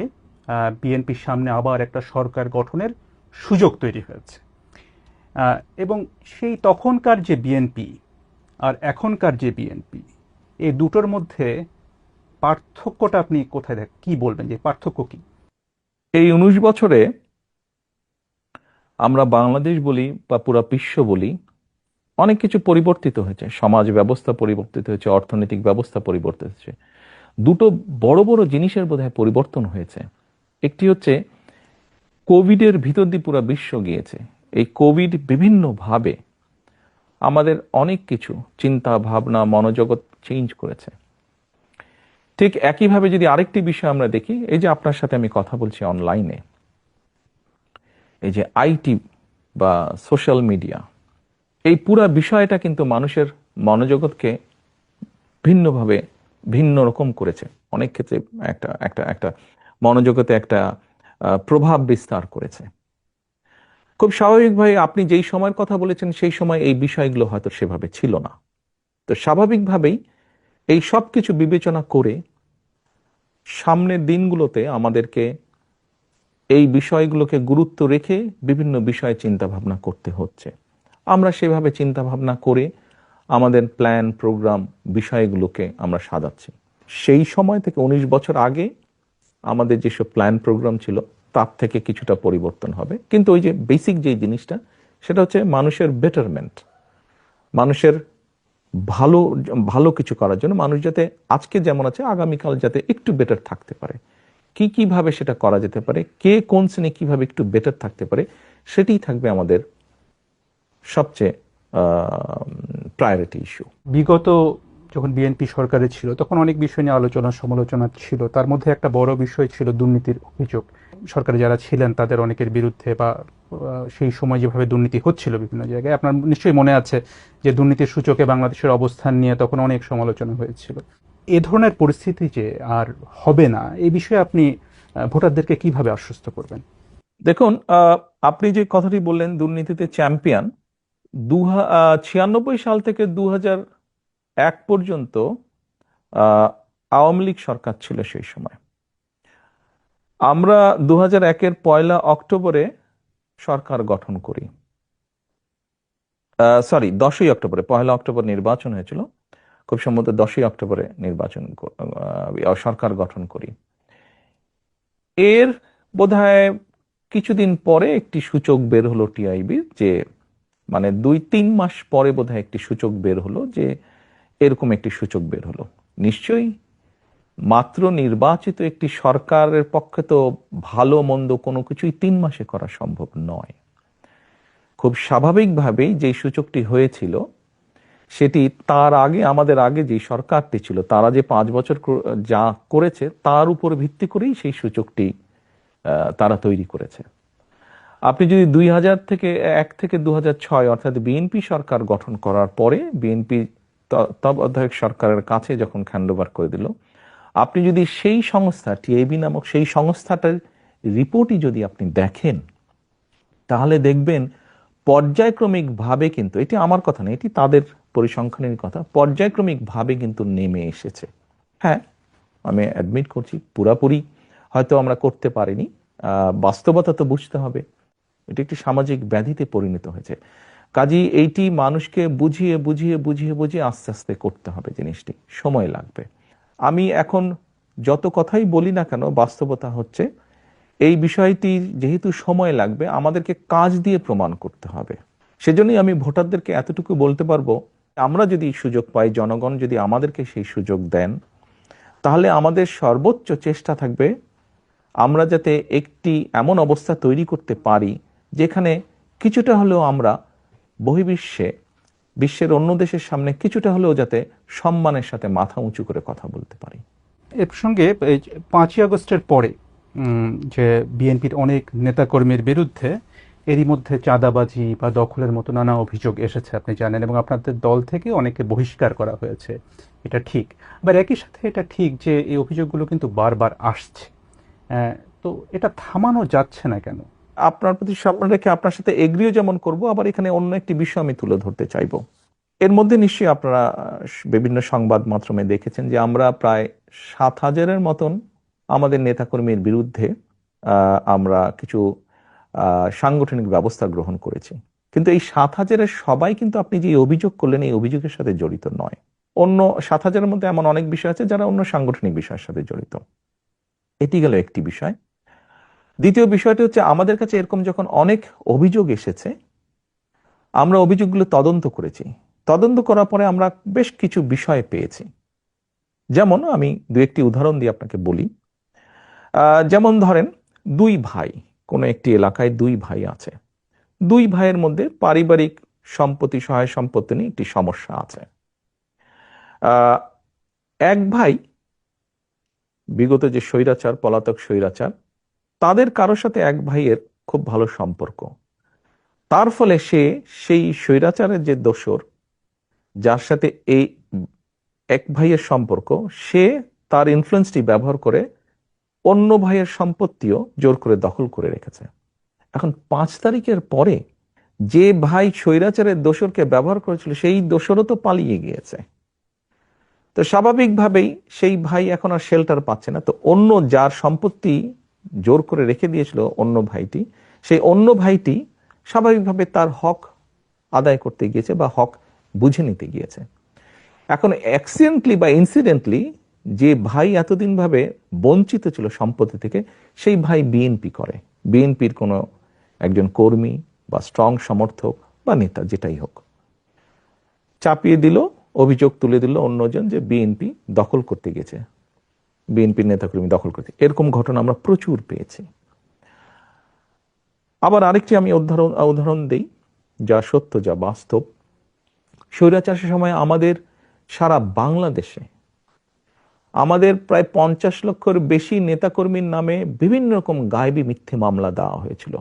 বিএনপির সামনে আবার একটা সরকার গঠনের সুযোগ তৈরি হয়েছে। এবং সেই তখনকার যে বিএনপি আর এখনকার যে বিএনপি, এই দুটোর মধ্যে পার্থক্যটা আপনি কোথায় কি বলবেন, যে পার্থক্য কি? এই 19 বছরে আমরা বাংলাদেশ বলি বা পুরা বিশ্ব বলি, অনেক কিছু পরিবর্তিত হয়েছে। সমাজ ব্যবস্থা পরিবর্তিত হয়েছে, অর্থনৈতিক ব্যবস্থা পরিবর্তিত হয়েছে। দুটো বড় বড় জিনিসের বোধহয় পরিবর্তন হয়েছে। একটি হচ্ছে কোভিডের ভিতর দিয়ে পুরো বিশ্ব গিয়েছে। এই কোভিড বিভিন্নভাবে আমাদের অনেক কিছু চিন্তা ভাবনা মনোজগৎ চেঞ্জ করেছে। ঠিক একইভাবে যদি আরেকটি বিষয় আমরা দেখি, এই যে আপনার সাথে আমি কথা বলছি অনলাইনে, এই যে আইটি বা সোশ্যাল মিডিয়া, এই পুরা বিষয়টা কিন্তু মানুষের মনোজগৎকে ভিন্নভাবে ভিন্ন রকম করেছে। অনেক ক্ষেত্রে একটা একটা একটা মনোজগতে একটা প্রভাব বিস্তার করেছে। খুব স্বাভাবিকভাবে আপনি যেই সময়ের কথা বলেছেন সেই সময় এই বিষয়গুলো হয়তো সেভাবে ছিল না। তো স্বাভাবিকভাবেই এই সব কিছু বিবেচনা করে সামনের দিনগুলোতে আমাদেরকে এই বিষয়গুলোকে গুরুত্ব রেখে বিভিন্ন বিষয়ে চিন্তা ভাবনা করতে হচ্ছে। আমরা সেভাবে চিন্তা ভাবনা করে আমাদের প্ল্যান প্রোগ্রাম বিষয়গুলোকে আমরা সাজাচ্ছি। সেই সময় থেকে 19 বছর আগে আমাদের যেসব প্ল্যান প্রোগ্রাম ছিল তার থেকে কিছুটা পরিবর্তন হবে, কিন্তু ওই যে বেসিক যে জিনিসটা, সেটা হচ্ছে মানুষের বেটারমেন্ট, মানুষের ভালো ভালো কিছু করার জন্য, মানুষ যাতে আজকে যেমন আছে আগামীকাল যাতে একটু বেটার থাকতে পারে। কিভাবে সেটা করা যেতে পারে, কে কোন শ্রেণী কিভাবে একটু বেটার থাকতে পারে, সেটাই থাকবে আমাদের সবচেয়ে প্রায়োরিটি ইস্যু। বিগত যখন বিএনপি সরকারে ছিল তখন অনেক বিষয় নিয়ে আলোচনা সমালোচনা ছিল। তার মধ্যে একটা বড় বিষয় ছিল দুর্নীতির অভিযোগ। সরকারে যারা ছিলেন তাদের অনেকের বিরুদ্ধে, বা সেই সময় যেভাবে দুর্নীতি হচ্ছিল বিভিন্ন জায়গায়, আপনার নিশ্চয়ই মনে আছে যে দুর্নীতির সূচকে বাংলাদেশের অবস্থান নিয়ে তখন অনেক সমালোচনা হয়েছিল। এ ধরনের পরিস্থিতি যে আর হবে না, এই বিষয়ে আপনি ভোটারদেরকে কিভাবে আশ্বস্ত করবেন? দেখুন, আপনি যে কথাটি বললেন দুর্নীতিতে চ্যাম্পিয়ন, 96 সাল থেকে 2001 পর্যন্ত আওয়ামী লীগ সরকার ছিল সেই সময়। আমরা 2001-এর 1 অক্টোবরে সরকার গঠন করি। 10ই অক্টোবরে, 1 অক্টোবর নির্বাচন হয়েছিল, খুব সম্ভবত 10ই অক্টোবরে সরকার গঠন করি। এর বোধহয় কিছুদিন পরে একটি সূচক বের হলো টিআইবির, যে মানে 2-3 মাস পরে বোধহয় একটি সূচক বের হলো, যে এরকম একটি সূচক বের হলো। নিশ্চয়ই মাত্র নির্বাচিত একটি সরকারের পক্ষে তো ভালো মন্দ কোনো কিছুই 3 মাসে করা সম্ভব নয়। খুব স্বাভাবিকভাবেই যে সূচকটি হয়েছিল সেটি তার আগে, আমাদের আগে যে সরকারটি ছিল তারা যে 5 বছর যা করেছে তার উপর ভিত্তি করেই সেই সূচকটি তারা তৈরি করেছে। আপনি যদি 1 থেকে 2006 অর্থাৎ বিএনপি সরকার গঠন করার পরে, বিএনপি তত্ত্বাবধায়ক সরকারের কাছে যখন হ্যান্ডওভার করে দিল, আপনি যদি সেই সংস্থা টিআইবি নামক সেই সংস্থাটার রিপোর্টই যদি আপনি দেখেন, তাহলে দেখবেন পর্যায়ক্রমিকভাবে, কিন্তু এটি আমার কথা না, এটি তাদের পরিসংখ্যানের কথা, পর্যায়ক্রমিকভাবে কিন্তু নেমে এসেছে। হ্যাঁ, আমি অ্যাডমিট করছি পুরাপুরি হয়তো আমরা করতে পারিনি, বাস্তবতা তো বুঝতে হবে, এটি একটি সামাজিক ব্যাধিতে পরিণত হয়েছে। কাজেই এইটি মানুষকে বুঝিয়ে বুঝিয়ে বুঝিয়ে বুঝিয়ে আস্তে আস্তে করতে হবে, জিনিসটি সময় লাগবে। আমি এখন যত কথাই বলি না কেন, বাস্তবতা হচ্ছে এই বিষয়টি যেহেতু সময় লাগবে, আমাদেরকে কাজ দিয়ে প্রমাণ করতে হবে। সেজন্যই আমি ভোটারদেরকে এতটুকু বলতে পারবো, আমরা যদি সুযোগ পাই, জনগণ যদি আমাদেরকে সেই সুযোগ দেন, তাহলে আমাদের সর্বোচ্চ চেষ্টা থাকবে আমরা যাতে একটি এমন অবস্থা তৈরি করতে পারি যেখানে কিছুটা হলেও আমরা বহির্বিশ্বে, বিশ্বের অন্য দেশের সামনে কিছুটা হলেও যাতে সম্মানের সাথে মাথা উঁচু করে কথা বলতে পারি। এ প্রসঙ্গে এই যে 5ই আগস্টের পরে যে বিএনপির অনেক নেতাকর্মীর বিরুদ্ধে এরই মধ্যে চাঁদাবাজি বা দখলের মতো নানা অভিযোগ এসেছে, আপনি জানেন, এবং আপনাদের দল থেকে অনেকে বহিষ্কার করা হয়েছে। এটা ঠিক, আবার একই সাথে এটা ঠিক যে এই অভিযোগগুলো কিন্তু বারবার আসছে। তো এটা থামানো যাচ্ছে না কেন? আপনার প্রতি সম্মান রেখে আপনার সাথে এগ্রিও যেমন করব, আবার এখানে অন্য একটি বিষয় আমি তুলে ধরতে চাইব। এর মধ্যে নিশ্চয়ই আপনারা বিভিন্ন সংবাদ মাধ্যমে দেখেছেন যে আমরা প্রায় 7,000-এর মতন আমাদের নেতাকর্মীর বিরুদ্ধে আমরা কিছু সাংগঠনিক ব্যবস্থা গ্রহণ করেছি। কিন্তু এই 7,000-এর সবাই কিন্তু আপনি যে অভিযোগ করলেন এই অভিযোগের সাথে জড়িত নয়। অন্য 7,000-এর মধ্যে এমন অনেক বিষয় আছে যারা অন্য সাংগঠনিক বিষয়ের সাথে জড়িত। এটি গেল একটি বিষয়। দ্বিতীয় বিষয়টি হচ্ছে, আমাদের কাছে এরকম যখন অনেক অভিযোগ এসেছে, আমরা অভিযোগগুলো তদন্ত করেছি। তদন্ত করার পরে আমরা বেশ কিছু বিষয় পেয়েছি। যেমন আমি দু একটি উদাহরণ দিয়ে আপনাকে বলি। যেমন ধরেন, দুই ভাই, কোনো একটি এলাকায় দুই ভাই আছে। দুই ভাইয়ের মধ্যে পারিবারিক সম্পত্তি, সহায় সম্পত্তি নিয়ে একটি সমস্যা আছে। এক ভাই বিগত যে স্বৈরাচার, পলাতক স্বৈরাচার, তাদের কারোর সাথে এক ভাইয়ের খুব ভালো সম্পর্ক। তার ফলে সে সেই স্বৈরাচারের যে দোসর, যার সাথে এই এক ভাইয়ের সম্পর্ক, সে তার ইনফ্লুয়েন্সটি ব্যবহার করে অন্য ভাইয়ের সম্পত্তিও জোর করে দখল করে রেখেছে। এখন 5 তারিখের পরে যে ভাই স্বৈরাচারের দোসরকে ব্যবহার করেছিল সেই দোসরও তো পালিয়ে গিয়েছে। তো স্বাভাবিকভাবেই সেই ভাই এখন আর শেল্টার পাচ্ছে না। তো অন্য যার সম্পত্তি জোর করে রেখে দিয়েছিল অন্য ভাইটি, সেই অন্য ভাইটি স্বাভাবিকভাবে তার হক আদায় করতে গিয়েছে বা হক বুঝে নিতে গিয়েছে। এখন অ্যাক্সিডেন্টলি বা ইনসিডেন্টলি যে ভাই এতদিন ভাবে বঞ্চিত ছিল সম্পত্তি থেকে, সেই ভাই বিএনপি করে, বিএনপির কোনো একজন কর্মী বা স্ট্রং সমর্থক বা নেতা যেটাই হোক, চাপিয়ে দিল, অভিযোগ তুলে দিল অন্যজন যে বিএনপি দখল করতে গেছে, বিএনপির নেতাকর্মী দখল করতে। এরকম ঘটনা আমরা প্রচুর পেয়েছি। আবার আরেকটি আমি উদাহরণ দেই, যা সত্য, যা বাস্তব। স্বৈরাচারের সময় আমাদের সারা বাংলাদেশে আমাদের প্রায় 50 লক্ষের বেশি নেতাকর্মীর নামে বিভিন্ন রকম গায়েবী মিথ্যে মামলা দেওয়া হয়েছিল।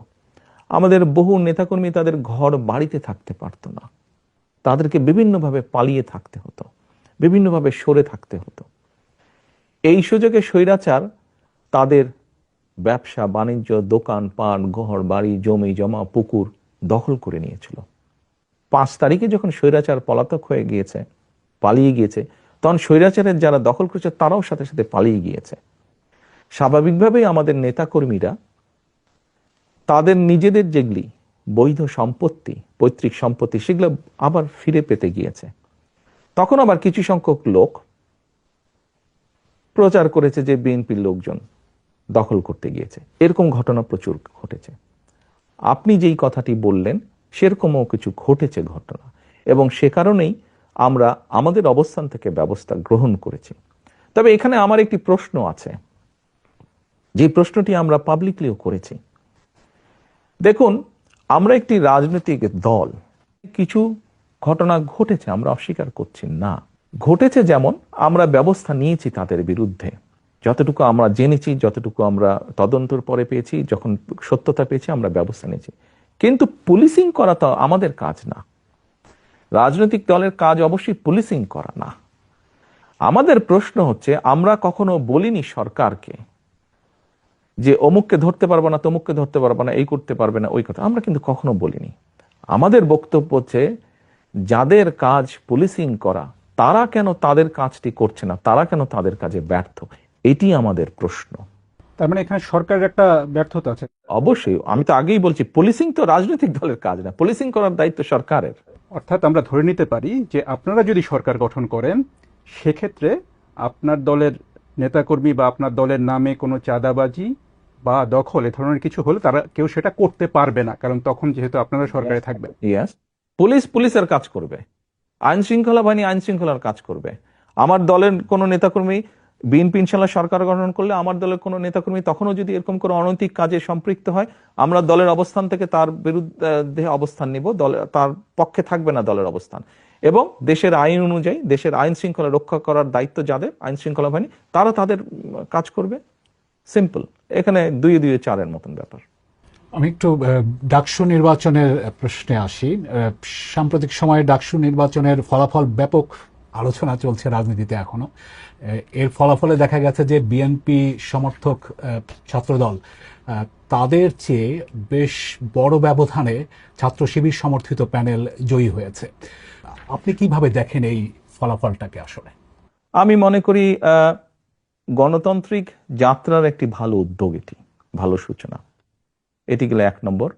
আমাদের বহু নেতাকর্মী তাদের ঘর বাড়িতে থাকতে পারত না, তাদেরকে বিভিন্নভাবে পালিয়ে থাকতে হতো, বিভিন্নভাবে সরে থাকতে হতো। এই সুযোগে স্বৈরাচার তাদের ব্যবসা বাণিজ্য, দোকান পাট, ঘর বাড়ি, জমি জমা, পুকুর দখল করে নিয়েছিল। 5 তারিখে যখন স্বৈরাচার পলাতক হয়ে গিয়েছে, পালিয়ে গিয়েছে, তখন স্বৈরাচারের যারা দখল করেছে তারাও সাথে সাথে পালিয়ে গিয়েছে। স্বাভাবিকভাবেই আমাদের নেতাকর্মীরা তাদের নিজেদের যেগুলি বৈধ সম্পত্তি, পৈতৃক সম্পত্তি, সেগুলো আবার ফিরে পেতে গিয়েছে। তখন আবার কিছু সংখ্যক লোক প্রচার করেছে যে বিএনপির লোকজন দখল করতে গিয়েছে। এরকম ঘটনা প্রচুর ঘটেছে। আপনি যেই কথাটি বললেন সেরকমও কিছু ঘটেছে ঘটনা, এবং সে কারণেই আমরা আমাদের অবস্থান থেকে ব্যবস্থা গ্রহণ করেছি। তবে এখানে আমার একটি প্রশ্ন আছে, যে প্রশ্নটি আমরা পাবলিকলিও করেছি। দেখুন, আমরা একটি রাজনৈতিক দল, কিছু ঘটনা ঘটেছে, আমরা অস্বীকার করছি না, ঘটেছে। যেমন আমরা ব্যবস্থা নিয়েছি তাদের বিরুদ্ধে, যতটুকু আমরা জেনেছি, যতটুকু আমরা তদন্তর পরে পেয়েছি, যখন সত্যতা পেয়েছি আমরা ব্যবস্থা নিয়েছি। কিন্তু পুলিশিং করা তো আমাদের কাজ না। রাজনৈতিক দলের কাজ অবশ্যই পুলিশিং করা না। আমাদের প্রশ্ন হচ্ছে, আমরা কখনো বলিনি সরকারকে যে অমুককে ধরতে পারবো না, তমুককে ধরতে পারবো না, এই করতে পারবে না, ওই কথা আমরা কিন্তু কখনো বলিনি। আমাদের বক্তব্য হচ্ছে, যাদের কাজ পুলিশিং করা, তারা কেন তাদের কাজটি করছে না, তারা কেন তাদের কাজে ব্যর্থ, এটি আমাদের প্রশ্ন। তার মানে এখানে সরকারের একটা ব্যর্থতা আছে। অবশ্যই, আমি তো আগেই বলছি, পুলিশিং তো রাজনৈতিক দলের কাজ না, পুলিশিং করার দায়িত্ব সরকারের। অর্থাৎ আমরা ধরে নিতে পারি যে আপনারা যদি সরকার গঠন করেন, সেক্ষেত্রে আপনার দলের নেতাকর্মী বা আপনার দলের নামে কোনো চাঁদাবাজি বা দখল এ ধরনের কিছু হলে তারা কেউ সেটা করতে পারবে না, কারণ তখন যেহেতু আপনারা সরকারে থাকবেন। ইয়াস, পুলিশ পুলিশের কাজ করবে, আইন শৃঙ্খলা বাহিনী আইন শৃঙ্খলার কাজ করবে। আমার দলের কোনো নেতাকর্মী বিএনপি ইনশাল্লাহ সরকার গঠন করলে আমার দলের কোনো নেতাকর্মী তখনও যদি এরকম কোনো অনৈতিক কাজে সম্পৃক্ত হয়, আমরা দলের অবস্থান থেকে তার বিরুদ্ধে অবস্থান নিব, তার পক্ষে থাকবে না দলের অবস্থান। এবং দেশের আইন অনুযায়ী, দেশের আইন শৃঙ্খলা রক্ষা করার দায়িত্ব যাদের, আইন শৃঙ্খলা বাহিনী, তারা তাদের কাজ করবে। সিম্পল। এখানে দুই দুই চারের মতন ব্যাপার। আমি একটু ডাকসু নির্বাচনের প্রশ্নে আসি। সাম্প্রতিক সময়ে ডাকসু নির্বাচনের ফলাফল ব্যাপক আলোচনা চলছে রাজনীতিতে এখনো। এর ফলাফলে দেখা গেছে যে বিএনপি সমর্থক ছাত্রদল তাদের চেয়ে বেশ বড় ব্যবধানে ছাত্র শিবির সমর্থিত প্যানেল জয়ী হয়েছে। আপনি কিভাবে দেখেন এই ফলাফলটাকে? আসলে আমি মনে করি গণতান্ত্রিক যাত্রার একটি ভালো উদ্যোগ, এটি ভালো সূচনা। এটি গেল 1 নম্বর।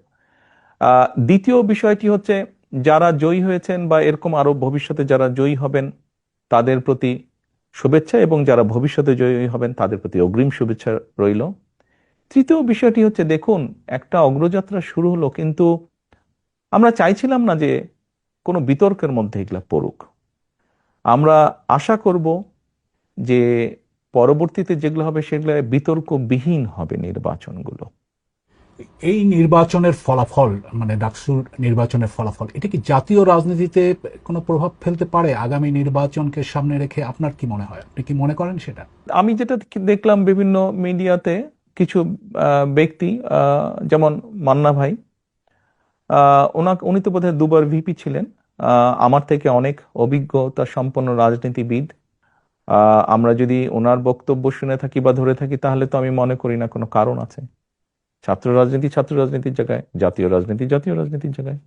দ্বিতীয় বিষয়টি হচ্ছে, যারা জয়ী হয়েছেন বা এরকম আরো ভবিষ্যতে যারা জয়ী হবেন তাদের প্রতি শুভেচ্ছা, এবং যারা ভবিষ্যতে জয়ী হবেন তাদের প্রতি অগ্রিম শুভেচ্ছা রইল। তৃতীয় বিষয়টি হচ্ছে, দেখুন, একটা অগ্রযাত্রা শুরু হলো, কিন্তু আমরা চাইছিলাম না যে কোনো বিতর্কের মধ্যে এগুলা পড়ুক। আমরা আশা করব যে পরবর্তীতে যেগুলো হবে সেগুলো বিতর্কবিহীন হবে নির্বাচনগুলো। এই নির্বাচনের ফলাফল, মানে ডাকসুর নির্বাচনের ফলাফল, এটা কি জাতীয় রাজনীতিতে কোনো প্রভাব ফেলতে পারে আগামী নির্বাচনকে সামনে রেখে? আপনার কি মনে হয়? আপনি কি মনে করেন সেটা? আমি যেটা দেখলাম বিভিন্ন মিডিয়াতে, কিছু ব্যক্তি, যেমন মান্না ভাই, উনি তো বোধহয় 2বার ভিপি ছিলেন, আমার থেকে অনেক অভিজ্ঞতা সম্পন্ন রাজনীতিবিদ। আমরা যদি ওনার বক্তব্য শুনে থাকি বা ধরে থাকি, তাহলে তো আমি মনে করি না কোনো কারণ আছে। ছাত্র রাজনীতির জায়গায়, জাতীয় রাজনীতির জায়গায়।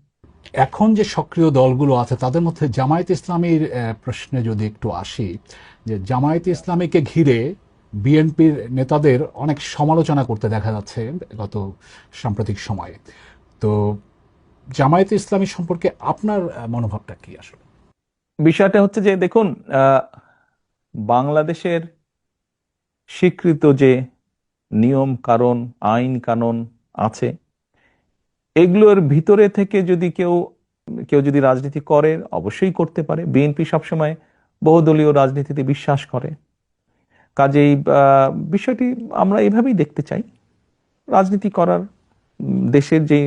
এখন যে সক্রিয় দলগুলো আছে তাদের মধ্যে জামায়াত ইসলামীর প্রশ্নে যদি একটু আসি, যে জামায়াত ইসলামীকে ঘিরে বিএনপির নেতাদের অনেক সমালোচনা করতে দেখা যাচ্ছে গত সাম্প্রতিক সময়ে। তো জামায়াত ইসলামী সম্পর্কে আপনার মনোভাবটা কি আসলে? বিষয়টা হচ্ছে যে, দেখুন, বাংলাদেশের স্বীকৃত যে নিয়ম কানুন, আইন কানুন আছে, এগুলোর ভিতরে থেকে যদি কেউ যদি রাজনীতি করে, অবশ্যই করতে পারে। বিএনপি সবসময় বহুদলীয় রাজনীতিতে বিশ্বাস করে। কাজেই বিষয়টি আমরা এভাবেই দেখতে চাই। রাজনীতি করার, দেশের যে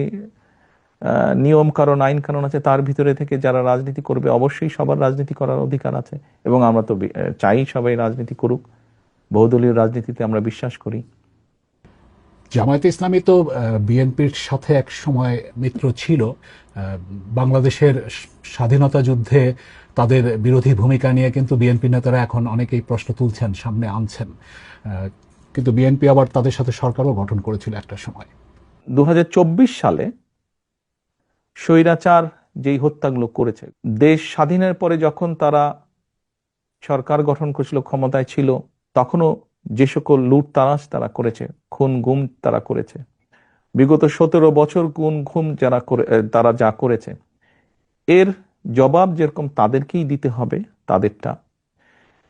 নিয়ম কানুন, আইন কানুন আছে, তার ভিতরে থেকে যারা রাজনীতি করবে, অবশ্যই সবার রাজনীতি করার অধিকার আছে, এবং আমরা তো চাই সবাই রাজনীতি করুক। বহুদলীয় রাজনীতিতে আমরা বিশ্বাস করি। জামায়াতে ইসলামী তো বিএনপির সাথে এক সময় মিত্র ছিল। বাংলাদেশের স্বাধীনতা যুদ্ধে তাদের বিরোধী ভূমিকা নিয়ে কিন্তু বিএনপি নেতারা এখন অনেকেই প্রশ্ন তুলছেন, সামনে আনছেন। কিন্তু বিএনপি আবার তাদের সাথে সরকারও গঠন করেছিল একটা সময়। 2024 সালে স্বৈরাচার যেই হত্যাগুলো করেছে, দেশ স্বাধীনের পরে যখন তারা সরকার গঠন করেছিল, ক্ষমতায় ছিল, তখনও যে সকল লুটতারাজ তারা করেছে, খুন গুম তারা করেছে, বিগত 17 বছর খুন গুম তারা যা করেছে, এর জবাব যেরকম তাদেরকেই দিতে হবে তাদেরটা,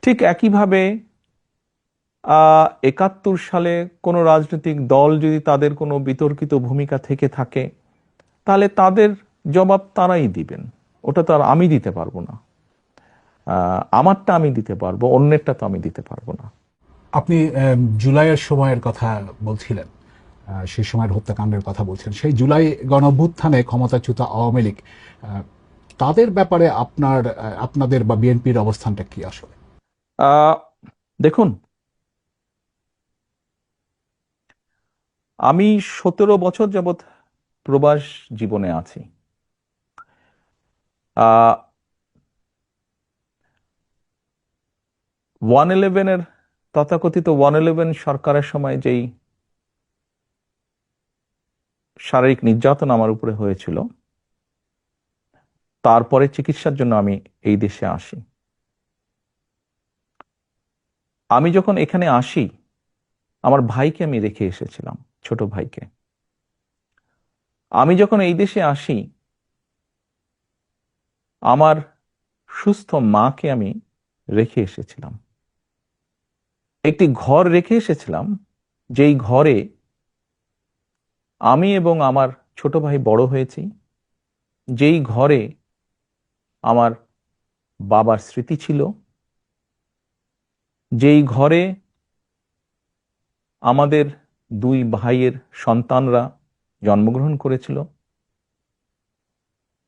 ঠিক একইভাবে 71 সালে কোনো রাজনৈতিক দল যদি তাদের কোনো বিতর্কিত ভূমিকা থেকে থাকে, তাহলে তাদের জবাব তারাই দিবেন। ওটা তো আর আমি দিতে পারবো না। আমারটা আমি দিতে পারবো, অন্যেরটা তো আমি দিতে পারবো না। আপনি জুলাইয়ের সময়ের কথা বলছিলেন, সেই সময়ের হত্যাকাণ্ডের কথা বলছেন। সেই জুলাই গণঅভ্যুত্থানে ক্ষমতাচ্যুত আওয়ামী লীগ, তাদের ব্যাপারে আপনাদের বা বিএনপির অবস্থানটা কি আসলে? দেখুন, আমি 17 বছর যাবৎ প্রবাস জীবনে আছি। 111 তথাকথিত 111 সরকারের সময় যেই শারীরিক নির্যাতন আমার উপরে হয়েছিল, তারপরে চিকিৎসার জন্য আমি এই দেশে আসি। আমি যখন এখানে আসি, আমার ভাইকে আমি রেখে এসেছিলাম, ছোট ভাইকে। আমি যখন এই দেশে আসি, আমার সুস্থ মাকে আমি রেখে এসেছিলাম। একটি ঘর রেখে এসেছিলাম, যেই ঘরে আমি এবং আমার ছোট ভাই বড় হয়েছি, যেই ঘরে আমার বাবার স্মৃতি ছিল, যেই ঘরে আমাদের দুই ভাইয়ের সন্তানরা জন্মগ্রহণ করেছিল,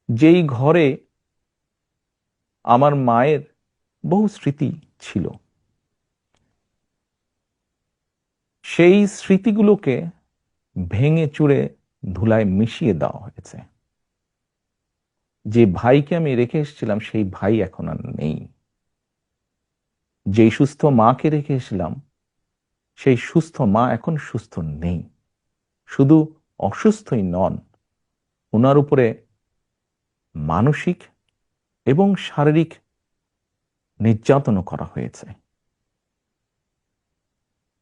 যেই ঘরে আমার মায়ের বহু স্মৃতি ছিল, সেই স্মৃতিগুলোকে ভেঙে চুরে ধুলায় মিশিয়ে দেওয়া হয়েছে। যে ভাইকে আমি রেখে এসেছিলাম সেই ভাই এখন আর নেই। যেই সুস্থ মাকে রেখে এসেছিলাম সেই সুস্থ মা এখন সুস্থ নেই। শুধু অসুস্থই নন, ওনার উপরে মানসিক এবং শারীরিক নির্যাতনও করা হয়েছে।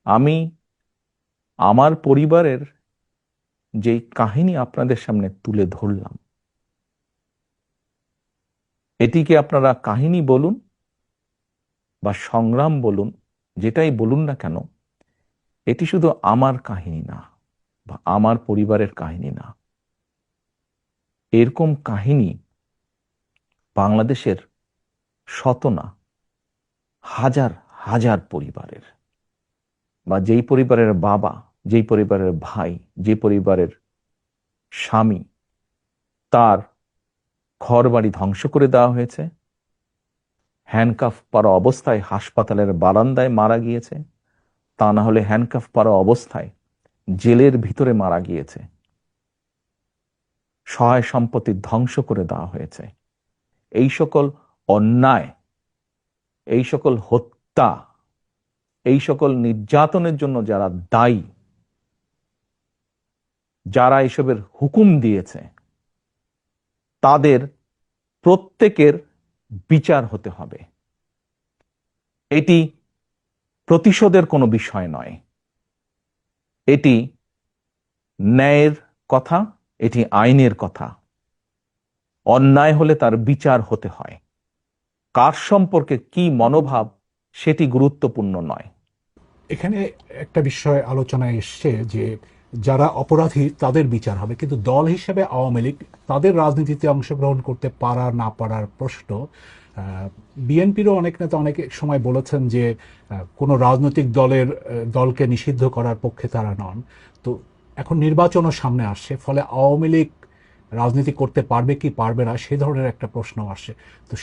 আমি আমার পরিবারের যে কাহিনী আপনাদের সামনে তুলে ধরলাম, এটিকে আপনারা কাহিনী বলুন বা সংগ্রাম বলুন, যেটাই বলুন না কেন, এটি শুধু আমার কাহিনী না বা আমার পরিবারের কাহিনী না। এরকম কাহিনী বাংলাদেশের শত না হাজার হাজার পরিবারের, বা যেই পরিবারের বাবা, যেই পরিবারের ভাই, যে পরিবারের স্বামী, তার ঘরবাড়ি ধ্বংস করে দেওয়া হয়েছে, হ্যান্ডকাফ পরা অবস্থায় হাসপাতালের বারান্দায় মারা গিয়েছে, তা না হলে হ্যান্ডকাফ পরা অবস্থায় জেলের ভিতরে মারা গিয়েছে, সহায় সম্পত্তি ধ্বংস করে দেওয়া হয়েছে। এই সকল অন্যায়, এই সকল হত্যা, এই সকল নির্যাতনের জন্য যারা দায়ী, যারা এসবের হুকুম দিয়েছে, তাদের প্রত্যেকের বিচার হতে হবে। এটি প্রতিশোধের কোনো বিষয় নয়, এটি ন্যায়ের কথা, এটি আইনের কথা। অন্যায় হলে তার বিচার হতে হয়। কার সম্পর্কে কি মনোভাব সেটি গুরুত্বপূর্ণ নয়। এখানে একটা বিষয় আলোচনায় এসছে যে যারা অপরাধী তাদের বিচার হবে, কিন্তু দল হিসেবে আওয়ামী লীগ তাদের রাজনীতিতে অংশগ্রহণ করতে পারা না পারার প্রশ্ন। বিএনপিরও অনেক নেতা অনেক সময় বলেছেন যে কোনো রাজনৈতিক দলকে নিষিদ্ধ করার পক্ষে তারা নন। তো এখন নির্বাচনও সামনে আসছে, ফলে আওয়ামী লীগ রাজনীতি করতে পারবে কি পারবে না সে ধরনের একটা প্রশ্ন আসছে। তো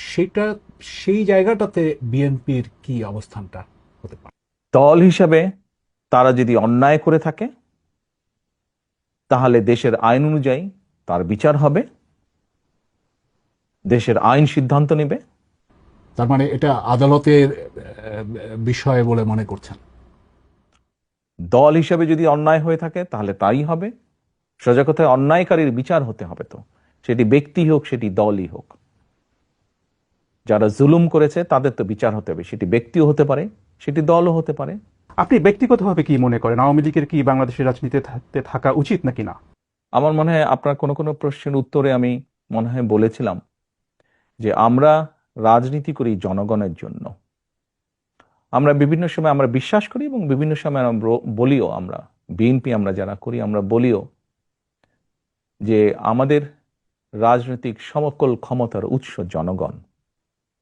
সেই জায়গাটাতে বিএনপির কি অবস্থানটা হতে পারে? দল হিসাবে তারা যদি অন্যায় করে থাকে তাহলে দেশের আইন অনুযায়ী তার বিচার হবে, দেশের আইন সিদ্ধান্ত নেবে। তার মানে এটা আদালতের বিষয় বলে মনে করছেন? দল হিসাবে যদি অন্যায় হয়ে থাকে তাহলে তাই হবে। সোজা কথায় অন্যায়কারীর বিচার হতে হবে, তো সেটি ব্যক্তি হোক, সেটি দলই হোক। যারা জুলুম করেছে তাদের তো বিচার হতে হবে, সেটি ব্যক্তিও হতে পারে, সেটি দলও হতে পারে। আপনি ব্যক্তিগতভাবে কি মনে করেন, আওয়ামী লীগের কি বাংলাদেশের রাজনীতিতে থাকা উচিত নাকি না? আমার মনে হয় আপনার কোনো কোনো প্রশ্নের উত্তরে আমি মনে হয় বলেছিলাম যে আমরা রাজনীতি করি জনগণের জন্য। আমরা বিভিন্ন সময় আমরা বিশ্বাস করি এবং বিভিন্ন সময় আমরা বলিও, আমরা বিএনপি আমরা যারা করি আমরা বলিও যে আমাদের রাজনৈতিক সমকল ক্ষমতার উৎস জনগণ।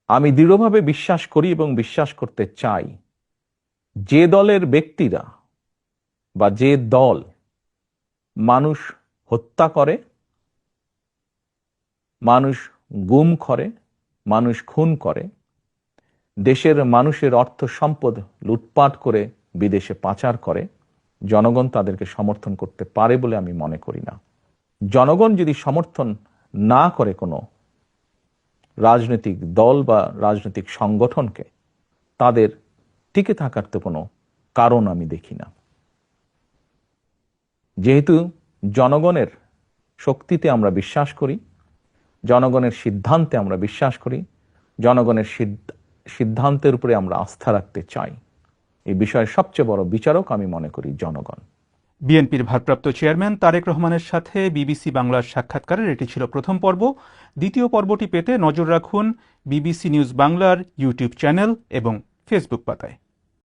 আমি দৃঢ়ভাবে বিশ্বাস করি এবং বিশ্বাস করতে চাই যে দলের ব্যক্তিরা বা যে দল মানুষ হত্যা করে, মানুষ গুম করে, মানুষ খুন করে, দেশের মানুষের অর্থ সম্পদ লুটপাট করে বিদেশে পাচার করে, জনগণ তাদেরকে সমর্থন করতে পারে বলে আমি মনে করি না। জনগণ যদি সমর্থন না করে কোনো রাজনৈতিক দল বা রাজনৈতিক সংগঠনকে, তাদের টিকে থাকার তো কোনো কারণ আমি দেখি না। যেহেতু জনগণের শক্তিতে আমরা বিশ্বাস করি, জনগণের সিদ্ধান্তে আমরা বিশ্বাস করি, জনগণের সিদ্ধান্তের উপরে আমরা আস্থা রাখতে চাই, এই বিষয়ে সবচেয়ে বড় বিচারক আমি মনে করি জনগণ। বিএনপির ভারপ্রাপ্ত চেয়ারম্যান তারেক রহমানের সাথে বিবিসি বাংলার সাক্ষাৎকারের এটি ছিল প্রথম পর্ব। দ্বিতীয় পর্বটি পেতে নজর রাখুন বিবিসি নিউজ বাংলার ইউটিউব চ্যানেল এবং ফেসবুক পাতায়।